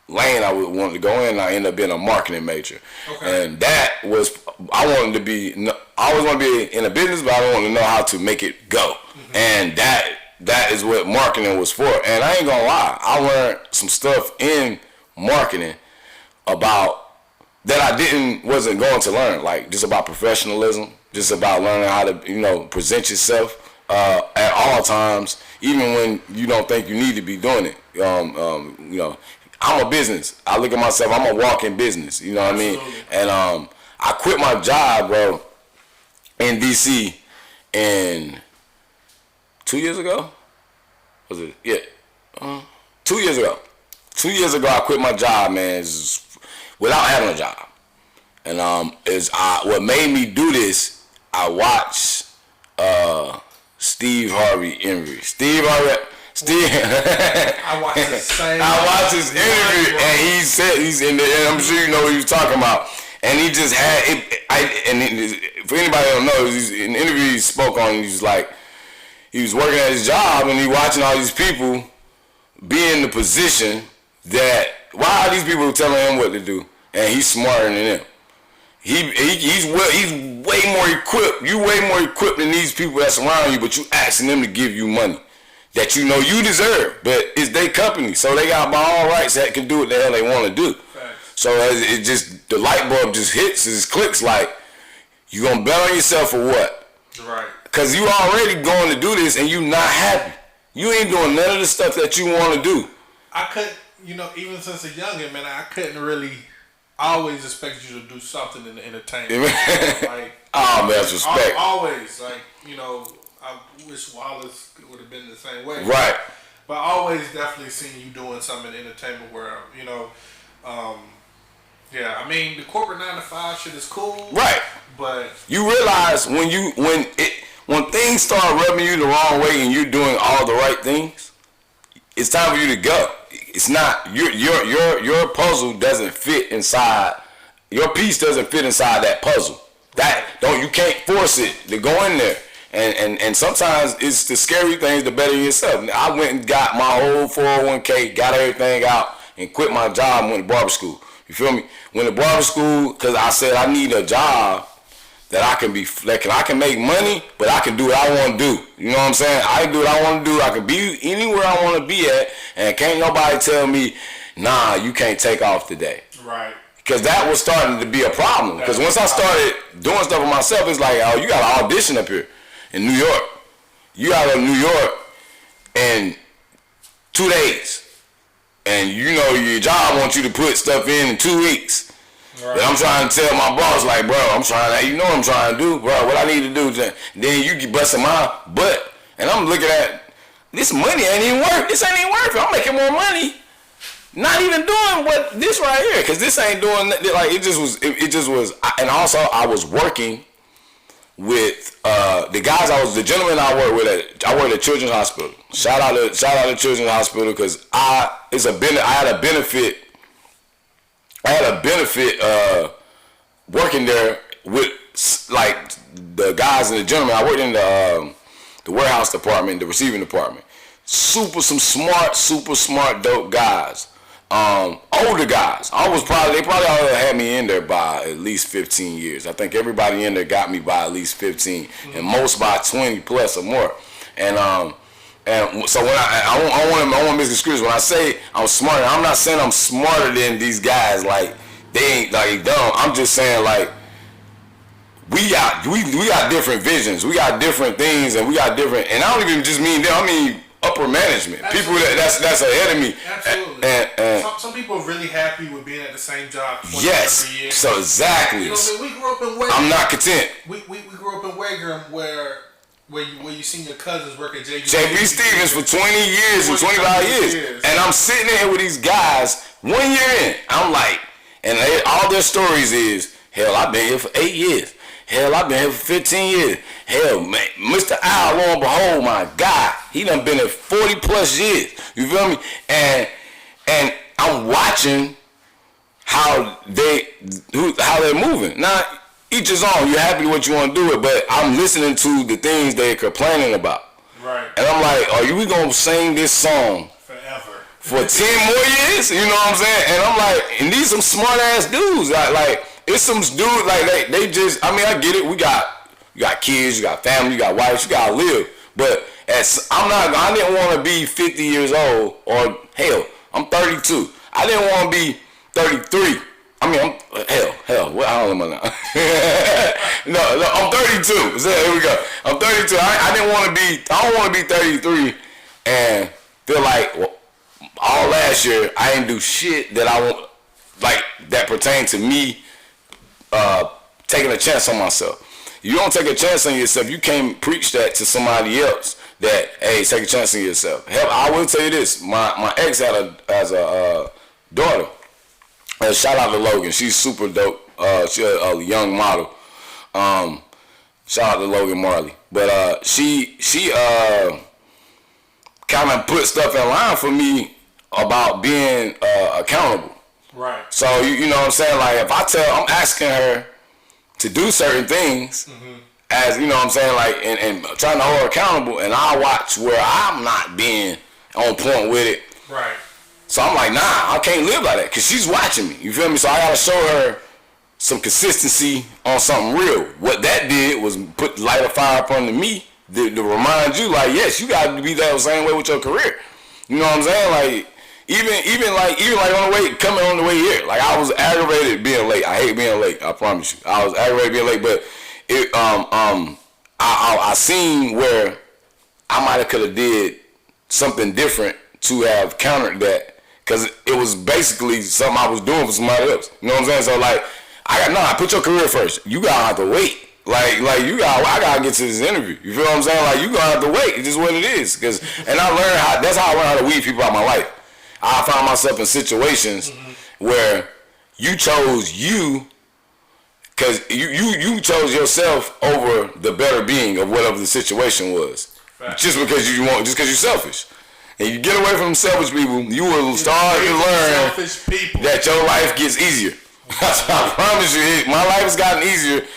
lane I would want to go in. And I ended up being a marketing major, and that was I always want to be in a business, but I don't want to know how to make it go, and that is what marketing was for. And I ain't gonna lie, I learned some stuff in marketing about that I wasn't going to learn, like just about professionalism, just about learning how to present yourself at all times, even when you don't think you need to be doing it. I'm a business. I look at myself, I'm a walking business, you know what I mean? And I quit my job, bro, in DC in 2 years ago? Was it? Yeah. 2 years ago. 2 years ago, I quit my job, man, without having a job. And what made me do this, I watched Steve Harvey interview. I watched his interview, and he said and I'm sure you know what he was talking about. And he just had it. For anybody that don't know, in the interview he spoke on. He was like, he was working at his job, and he watching all these people be in the position that why are these people telling him what to do, and he's smarter than them. He's way more equipped. You way more equipped than these people that surround you, but you asking them to give you money that you know you deserve, but it's their company, so they got by all rights that can do what the hell they want to do. Thanks. So it just the light bulb just hits, it just clicks like you gonna bet on yourself for what? Right. Cause you already going to do this and you not happy. You ain't doing none of the stuff that you want to do. I couldn't, even since a youngin', man, I couldn't really. I always expect you to do something in the entertainment. Like, oh man, that's respect. Always, like, I wish Wallace would have been the same way. Right. But I always definitely seen you doing something in the entertainment world. Yeah, I mean the corporate 9 to 5 shit is cool. Right. But you realize when things start rubbing you the wrong way and you're doing all the right things, it's time for you to go. It's not your puzzle doesn't fit inside. Your piece doesn't fit inside that puzzle. You can't force it to go in there. And sometimes it's the scary things to better yourself. I went and got my whole 401k, got everything out, and quit my job and went to barber school. You feel me? Went to barber school because I said I need a job that I can make money, but I can do what I want to do. You know what I'm saying? I can do what I want to do. I can be anywhere I want to be at, and can't nobody tell me, nah, you can't take off today. Right. Because that was starting to be a problem. Because once I started doing stuff for myself, it's like, oh, you got to audition up here in New York. You got to go to New York in 2 days. And your job wants you to put stuff in 2 weeks. Right. But I'm trying to tell my boss, like, bro, what I'm trying to do, bro, what I need to do. Then you get busting my butt. And I'm looking at, this money ain't even worth. This ain't even worth it. I'm making more money. Not even doing what this right here, cause this ain't doing like it just was. It just was, and also I was working with the guys. The gentleman I worked with. I worked at Children's Hospital. Shout out to Children's Hospital, cause I had a benefit. I had a benefit working there with like the guys and the gentlemen. I worked in the warehouse department, the receiving department. Super smart, dope guys. Older guys. They probably all had me in there by at least 15 years. I think everybody in there got me by at least 15, and most by 20 plus or more. And so when I want to misconstrue when I say I'm smarter, I'm not saying I'm smarter than these guys. Like they ain't like dumb. I'm just saying like we got different visions. We got different things, and we got different. And I don't even just mean them. I mean upper management, absolutely. People that's ahead of me. Absolutely. And some people are really happy with being at the same job 20 every year. So exactly. You know what I mean? We grew up in Wagram. I'm not content. We grew up in Wagram where you seen your cousins work at JB Stevens for 20 years and 25 years. And I'm sitting there with these guys 1 year in. I'm like, and all their stories is, hell, I've been here for 8 years. Hell, I've been here for 15 years. Hell, man, Mr. Al, lo and behold, my God, he done been here 40 plus years. You feel me? And I'm watching how they're moving. Now, each is on. You're happy with what you want to do it, but I'm listening to the things they're complaining about. Right. And I'm like, are we gonna sing this song forever for 10 more years? You know what I'm saying? And I'm like, and these some smart ass dudes. Like it's some dudes like they just. I mean, I get it. You got kids, you got family, you got wives, you gotta live. But I didn't want to be 50 years old, or hell, I'm 32. I didn't want to be 33. I mean, what how am I now? no, I'm 32. So here we go. I'm 32. I don't want to be 33 and feel like all last year I didn't do shit that I want, like that pertained to me taking a chance on myself. You don't take a chance on yourself. You can't preach that to somebody else. That hey, take a chance on yourself. Hell, I will tell you this. My ex has a daughter. Shout out to Logan. She's super dope. She's a young model. Shout out to Logan Marley. But she kind of put stuff in line for me about being accountable. Right. So you know what I'm saying? Like if I'm asking her to do certain things, as you know what I'm saying, like and trying to hold her accountable, and I watch where I'm not being on point with it. Right. So I'm like, nah, I can't live like that because she's watching me. You feel me? So I gotta show her some consistency on something real. What that did was light a fire up under me to remind you, like, yes, you gotta be that same way with your career. You know what I'm saying? Like, even like coming on the way here. Like I was aggravated being late. I hate being late. I promise you. I was aggravated being late, but I seen where I might have could have did something different to have countered that. Cause it was basically something I was doing for somebody else. You know what I'm saying? So like, I put your career first. You gotta have to wait. I gotta get to this interview. You feel what I'm saying? Like you gonna have to wait. It's just what it is. And I learned that's how I learned how to weed people out of my life. I found myself in situations where you chose cause you chose yourself over the better being of whatever the situation was. Right. Just because you're selfish. And you get away from selfish people, you will start to learn that your life gets easier. I promise you, my life has gotten easier.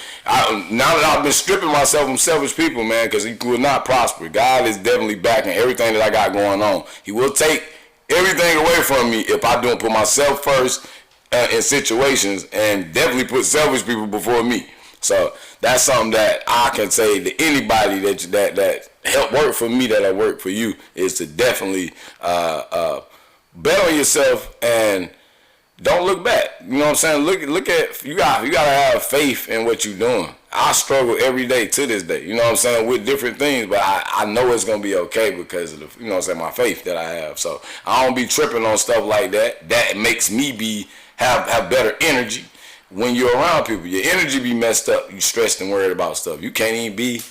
Now that I've been stripping myself from selfish people, man, because he will not prosper. God is definitely backing everything that I got going on. He will take everything away from me if I don't put myself first in situations and definitely put selfish people before me. So that's something that I can say to anybody that help work for me, that'll work for you, is to definitely bet on yourself and don't look back. You know what I'm saying? Look at you gotta have faith in what you're doing. I struggle every day to this day. You know what I'm saying, with different things, but I know it's gonna be okay because of the, you know what I'm saying, my faith that I have. So I don't be tripping on stuff like that. That makes me have better energy. When you're around people, your energy be messed up. You stressed and worried about stuff. You can't even be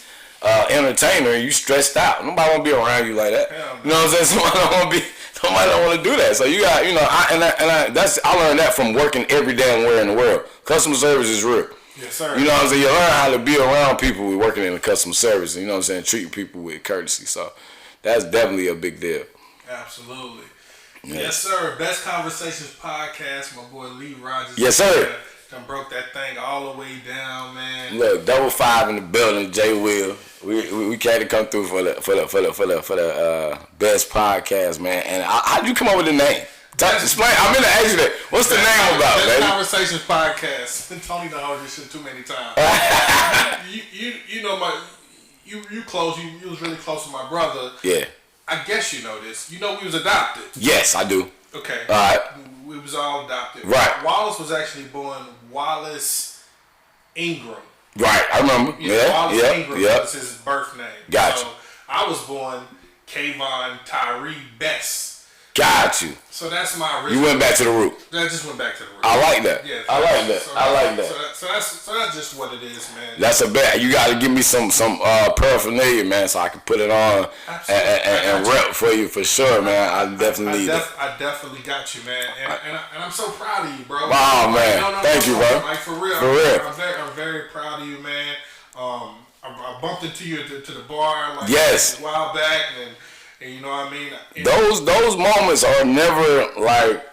entertainer, you stressed out. Nobody want to be around you like that. You know what I'm saying? Somebody don't want to do that. So you got, I learned that from working every damn where in the world. Customer service is real. Yes, sir. You know what I'm saying? You learn how to be around people with working in the customer service. You know what I'm saying? Treating people with courtesy. So that's definitely a big deal. Absolutely. Yes, sir. Best Conversations podcast. My boy Lee Rogers. Yes, sir. Done broke that thing all the way down, man. Look, 5 in the building. J Will. We can't come through for the best podcast, man. And how'd you come up with the name? Explain. I'm gonna ask you that. What's the name about, Best baby? Conversations podcast. Tony done heard this shit too many times. you know you close. You was really close to my brother. Yeah. I guess you know this. You know we was adopted. Yes, I do. Okay. All right. We was all adopted. Right. Wallace was actually born Wallace Ingram. Right, I remember. Wallace Ingram was his birth name. Gotcha. So I was born Kayvon Tyree Bess. Got you. So that's my original. You went back to the root. I just went back to the root. I like that. Yeah, I like that. I like that. So that's just what it is, man. That's a bet. You got to give me some paraphernalia, man, so I can put it on and rep for you for sure, man. I definitely need it. I definitely got you, man, and I'm so proud of you, bro. Wow, man. Thank you, bro. Like for real. I'm very proud of you, man. I bumped into you to the bar like a while back, and you know what I mean. Those moments are never like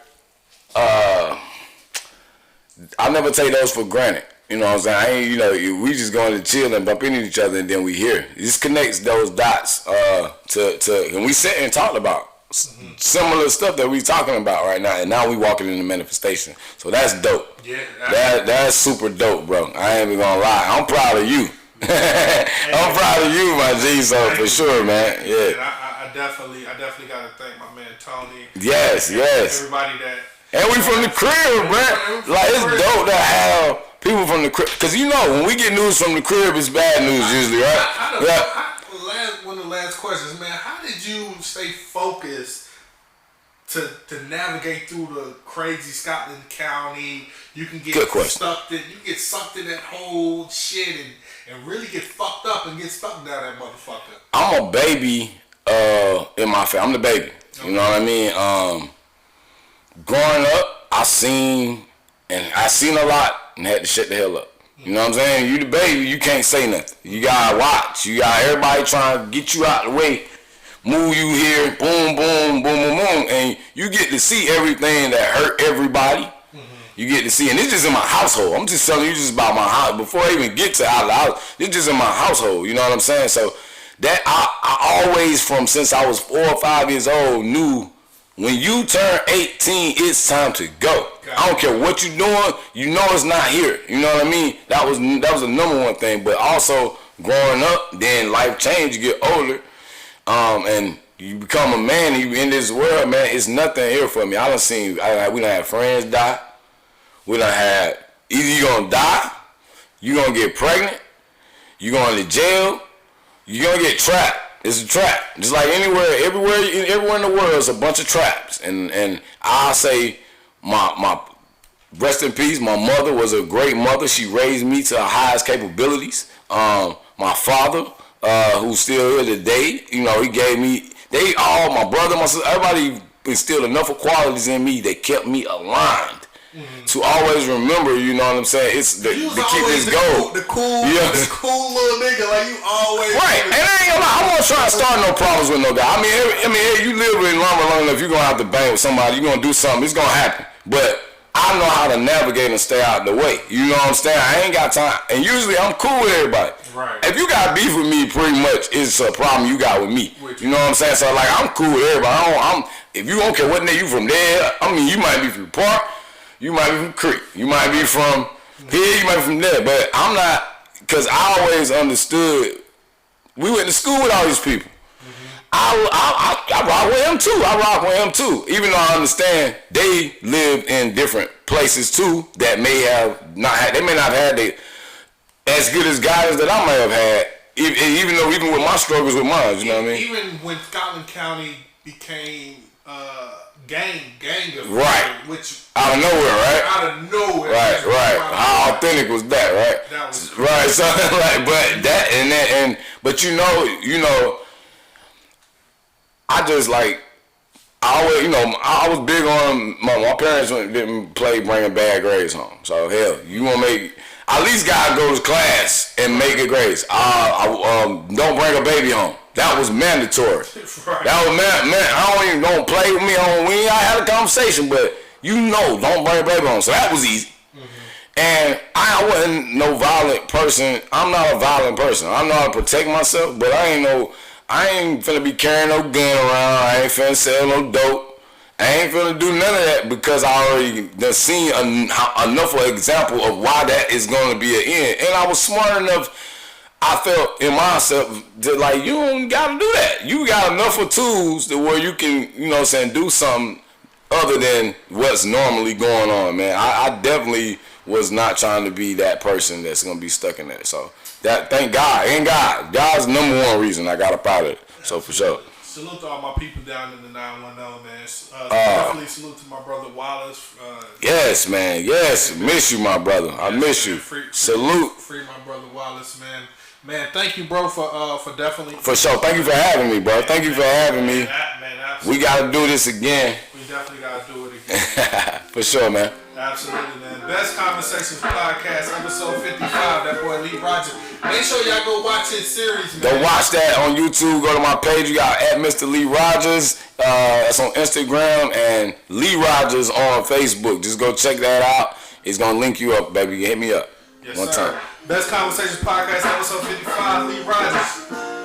I never take those for granted. You know what I'm saying? We just going to chill and bump into each other, and then we here. It just connects those dots to and we sit and talked about similar stuff that we talking about right now, and now we walking in the manifestation. So that's dope. Yeah, that's super dope, bro. I ain't even gonna lie. I'm proud of you. I'm proud of you, my G. So for sure, man. Yeah. I definitely gotta thank my man Tony. Yes. Everybody that. And we from the crib, man. Like it's dope to have people from the crib, cause when we get news from the crib, it's bad news usually, right? One of the last questions, man. How did you stay focused to navigate through the crazy Scotland County? You can get sucked in that whole shit and really get fucked up and get stuck down that motherfucker. I'm a baby in my family. I'm the baby. Okay. You know what I mean? Growing up, I seen a lot and had to shut the hell up. You know what I'm saying? You the baby, you can't say nothing. You gotta watch. You got everybody trying to get you out the way, move you here, boom, boom, boom, boom, boom, and you get to see everything that hurt everybody. You get to see, and it's just in my household. I'm just telling you just about my house. Before I even get to out of the house, it's just in my household. You know what I'm saying? So that I always, since I was 4 or 5 years old, knew when you turn 18, it's time to go. I don't care what you're doing. You know it's not here. You know what I mean? That was the number one thing. But also growing up, then life change. You get older, and you become a man. And you in this world, man. It's nothing here for me. We done had friends die. We done had either you gonna die, you gonna get pregnant, you going to jail, you gonna get trapped. It's a trap. Just like everywhere in the world, it's a bunch of traps. And I'll say, my rest in peace, my mother was a great mother. She raised me to her highest capabilities. My father, who's still here today, he gave me, my brother, my sister, everybody instilled enough of qualities in me that kept me aligned. To always remember, you know what I'm saying? It's to keep this goal. The cool little nigga, like you always. Right, and I ain't gonna lie, I won't try to start no problems with no guy. I mean, you live in lumber long enough, you're gonna have to bang with somebody, you're gonna do something, it's gonna happen. But I know how to navigate and stay out of the way. You know what I'm saying? I ain't got time, and usually I'm cool with everybody. Right. If you got beef with me, pretty much it's a problem you got with me. You know what I'm saying? So like, I'm cool with everybody. If you don't care what nigga you from there, I mean, you might be from Park. You might be from Creek. You might be from here. You might be from there. But I'm not, because I always understood. We went to school with all these people. I rock with them too. I rock with them too. Even though I understand they live in different places too that may have not had. They may not have had as good as guidance that I might have had. Even with my struggles with mine. You know what I mean? Even when Scotland County became gang effect, Right. which out of nowhere, right? Out of nowhere, right. How authentic was that, right? That was right. So like, but that but you know, I just like. I always, I was big on my parents didn't play bringing bad grades home. So hell, you want to make at least gotta go to class and make good grades. Don't bring a baby home. That was mandatory. Right. That was don't play with me on. I had a conversation, but don't bring a baby home. So that was easy. Mm-hmm. And I wasn't no violent person. I'm not a violent person. I know how to protect myself, but I ain't finna be carrying no gun around. I ain't finna sell no dope. I ain't finna do none of that because I already done seen enough of an example of why that is going to be an end. And I was smart enough, I felt in myself, that like, you don't got to do that. You got enough of tools to where you can, do something other than what's normally going on, man. I definitely was not trying to be that person that's going to be stuck in that. So, thank God. God's number one reason I got up out of it. So for sure. Salute to all my people down in the 910, man. Definitely salute to my brother Wallace. Yes, man. Yes, miss you, my brother. I miss you. Salute. Free my brother Wallace, man. Man, thank you, bro, for definitely. For sure. Thank you for having me, bro. Thank you for having me. Man, we gotta do this again. We definitely gotta do it again. For sure, man. Absolutely, man. Best Conversations Podcast, episode 55. That boy Lee Rogers. Make sure y'all go watch his series, man. Go watch that on YouTube. Go to my page. You got at Mr. Lee Rogers. That's on Instagram, and Lee Rogers on Facebook. Just go check that out. It's gonna link you up, baby. Hit me up. Yes, one sir. Time. Best Conversations Podcast, episode 55. Lee Rogers.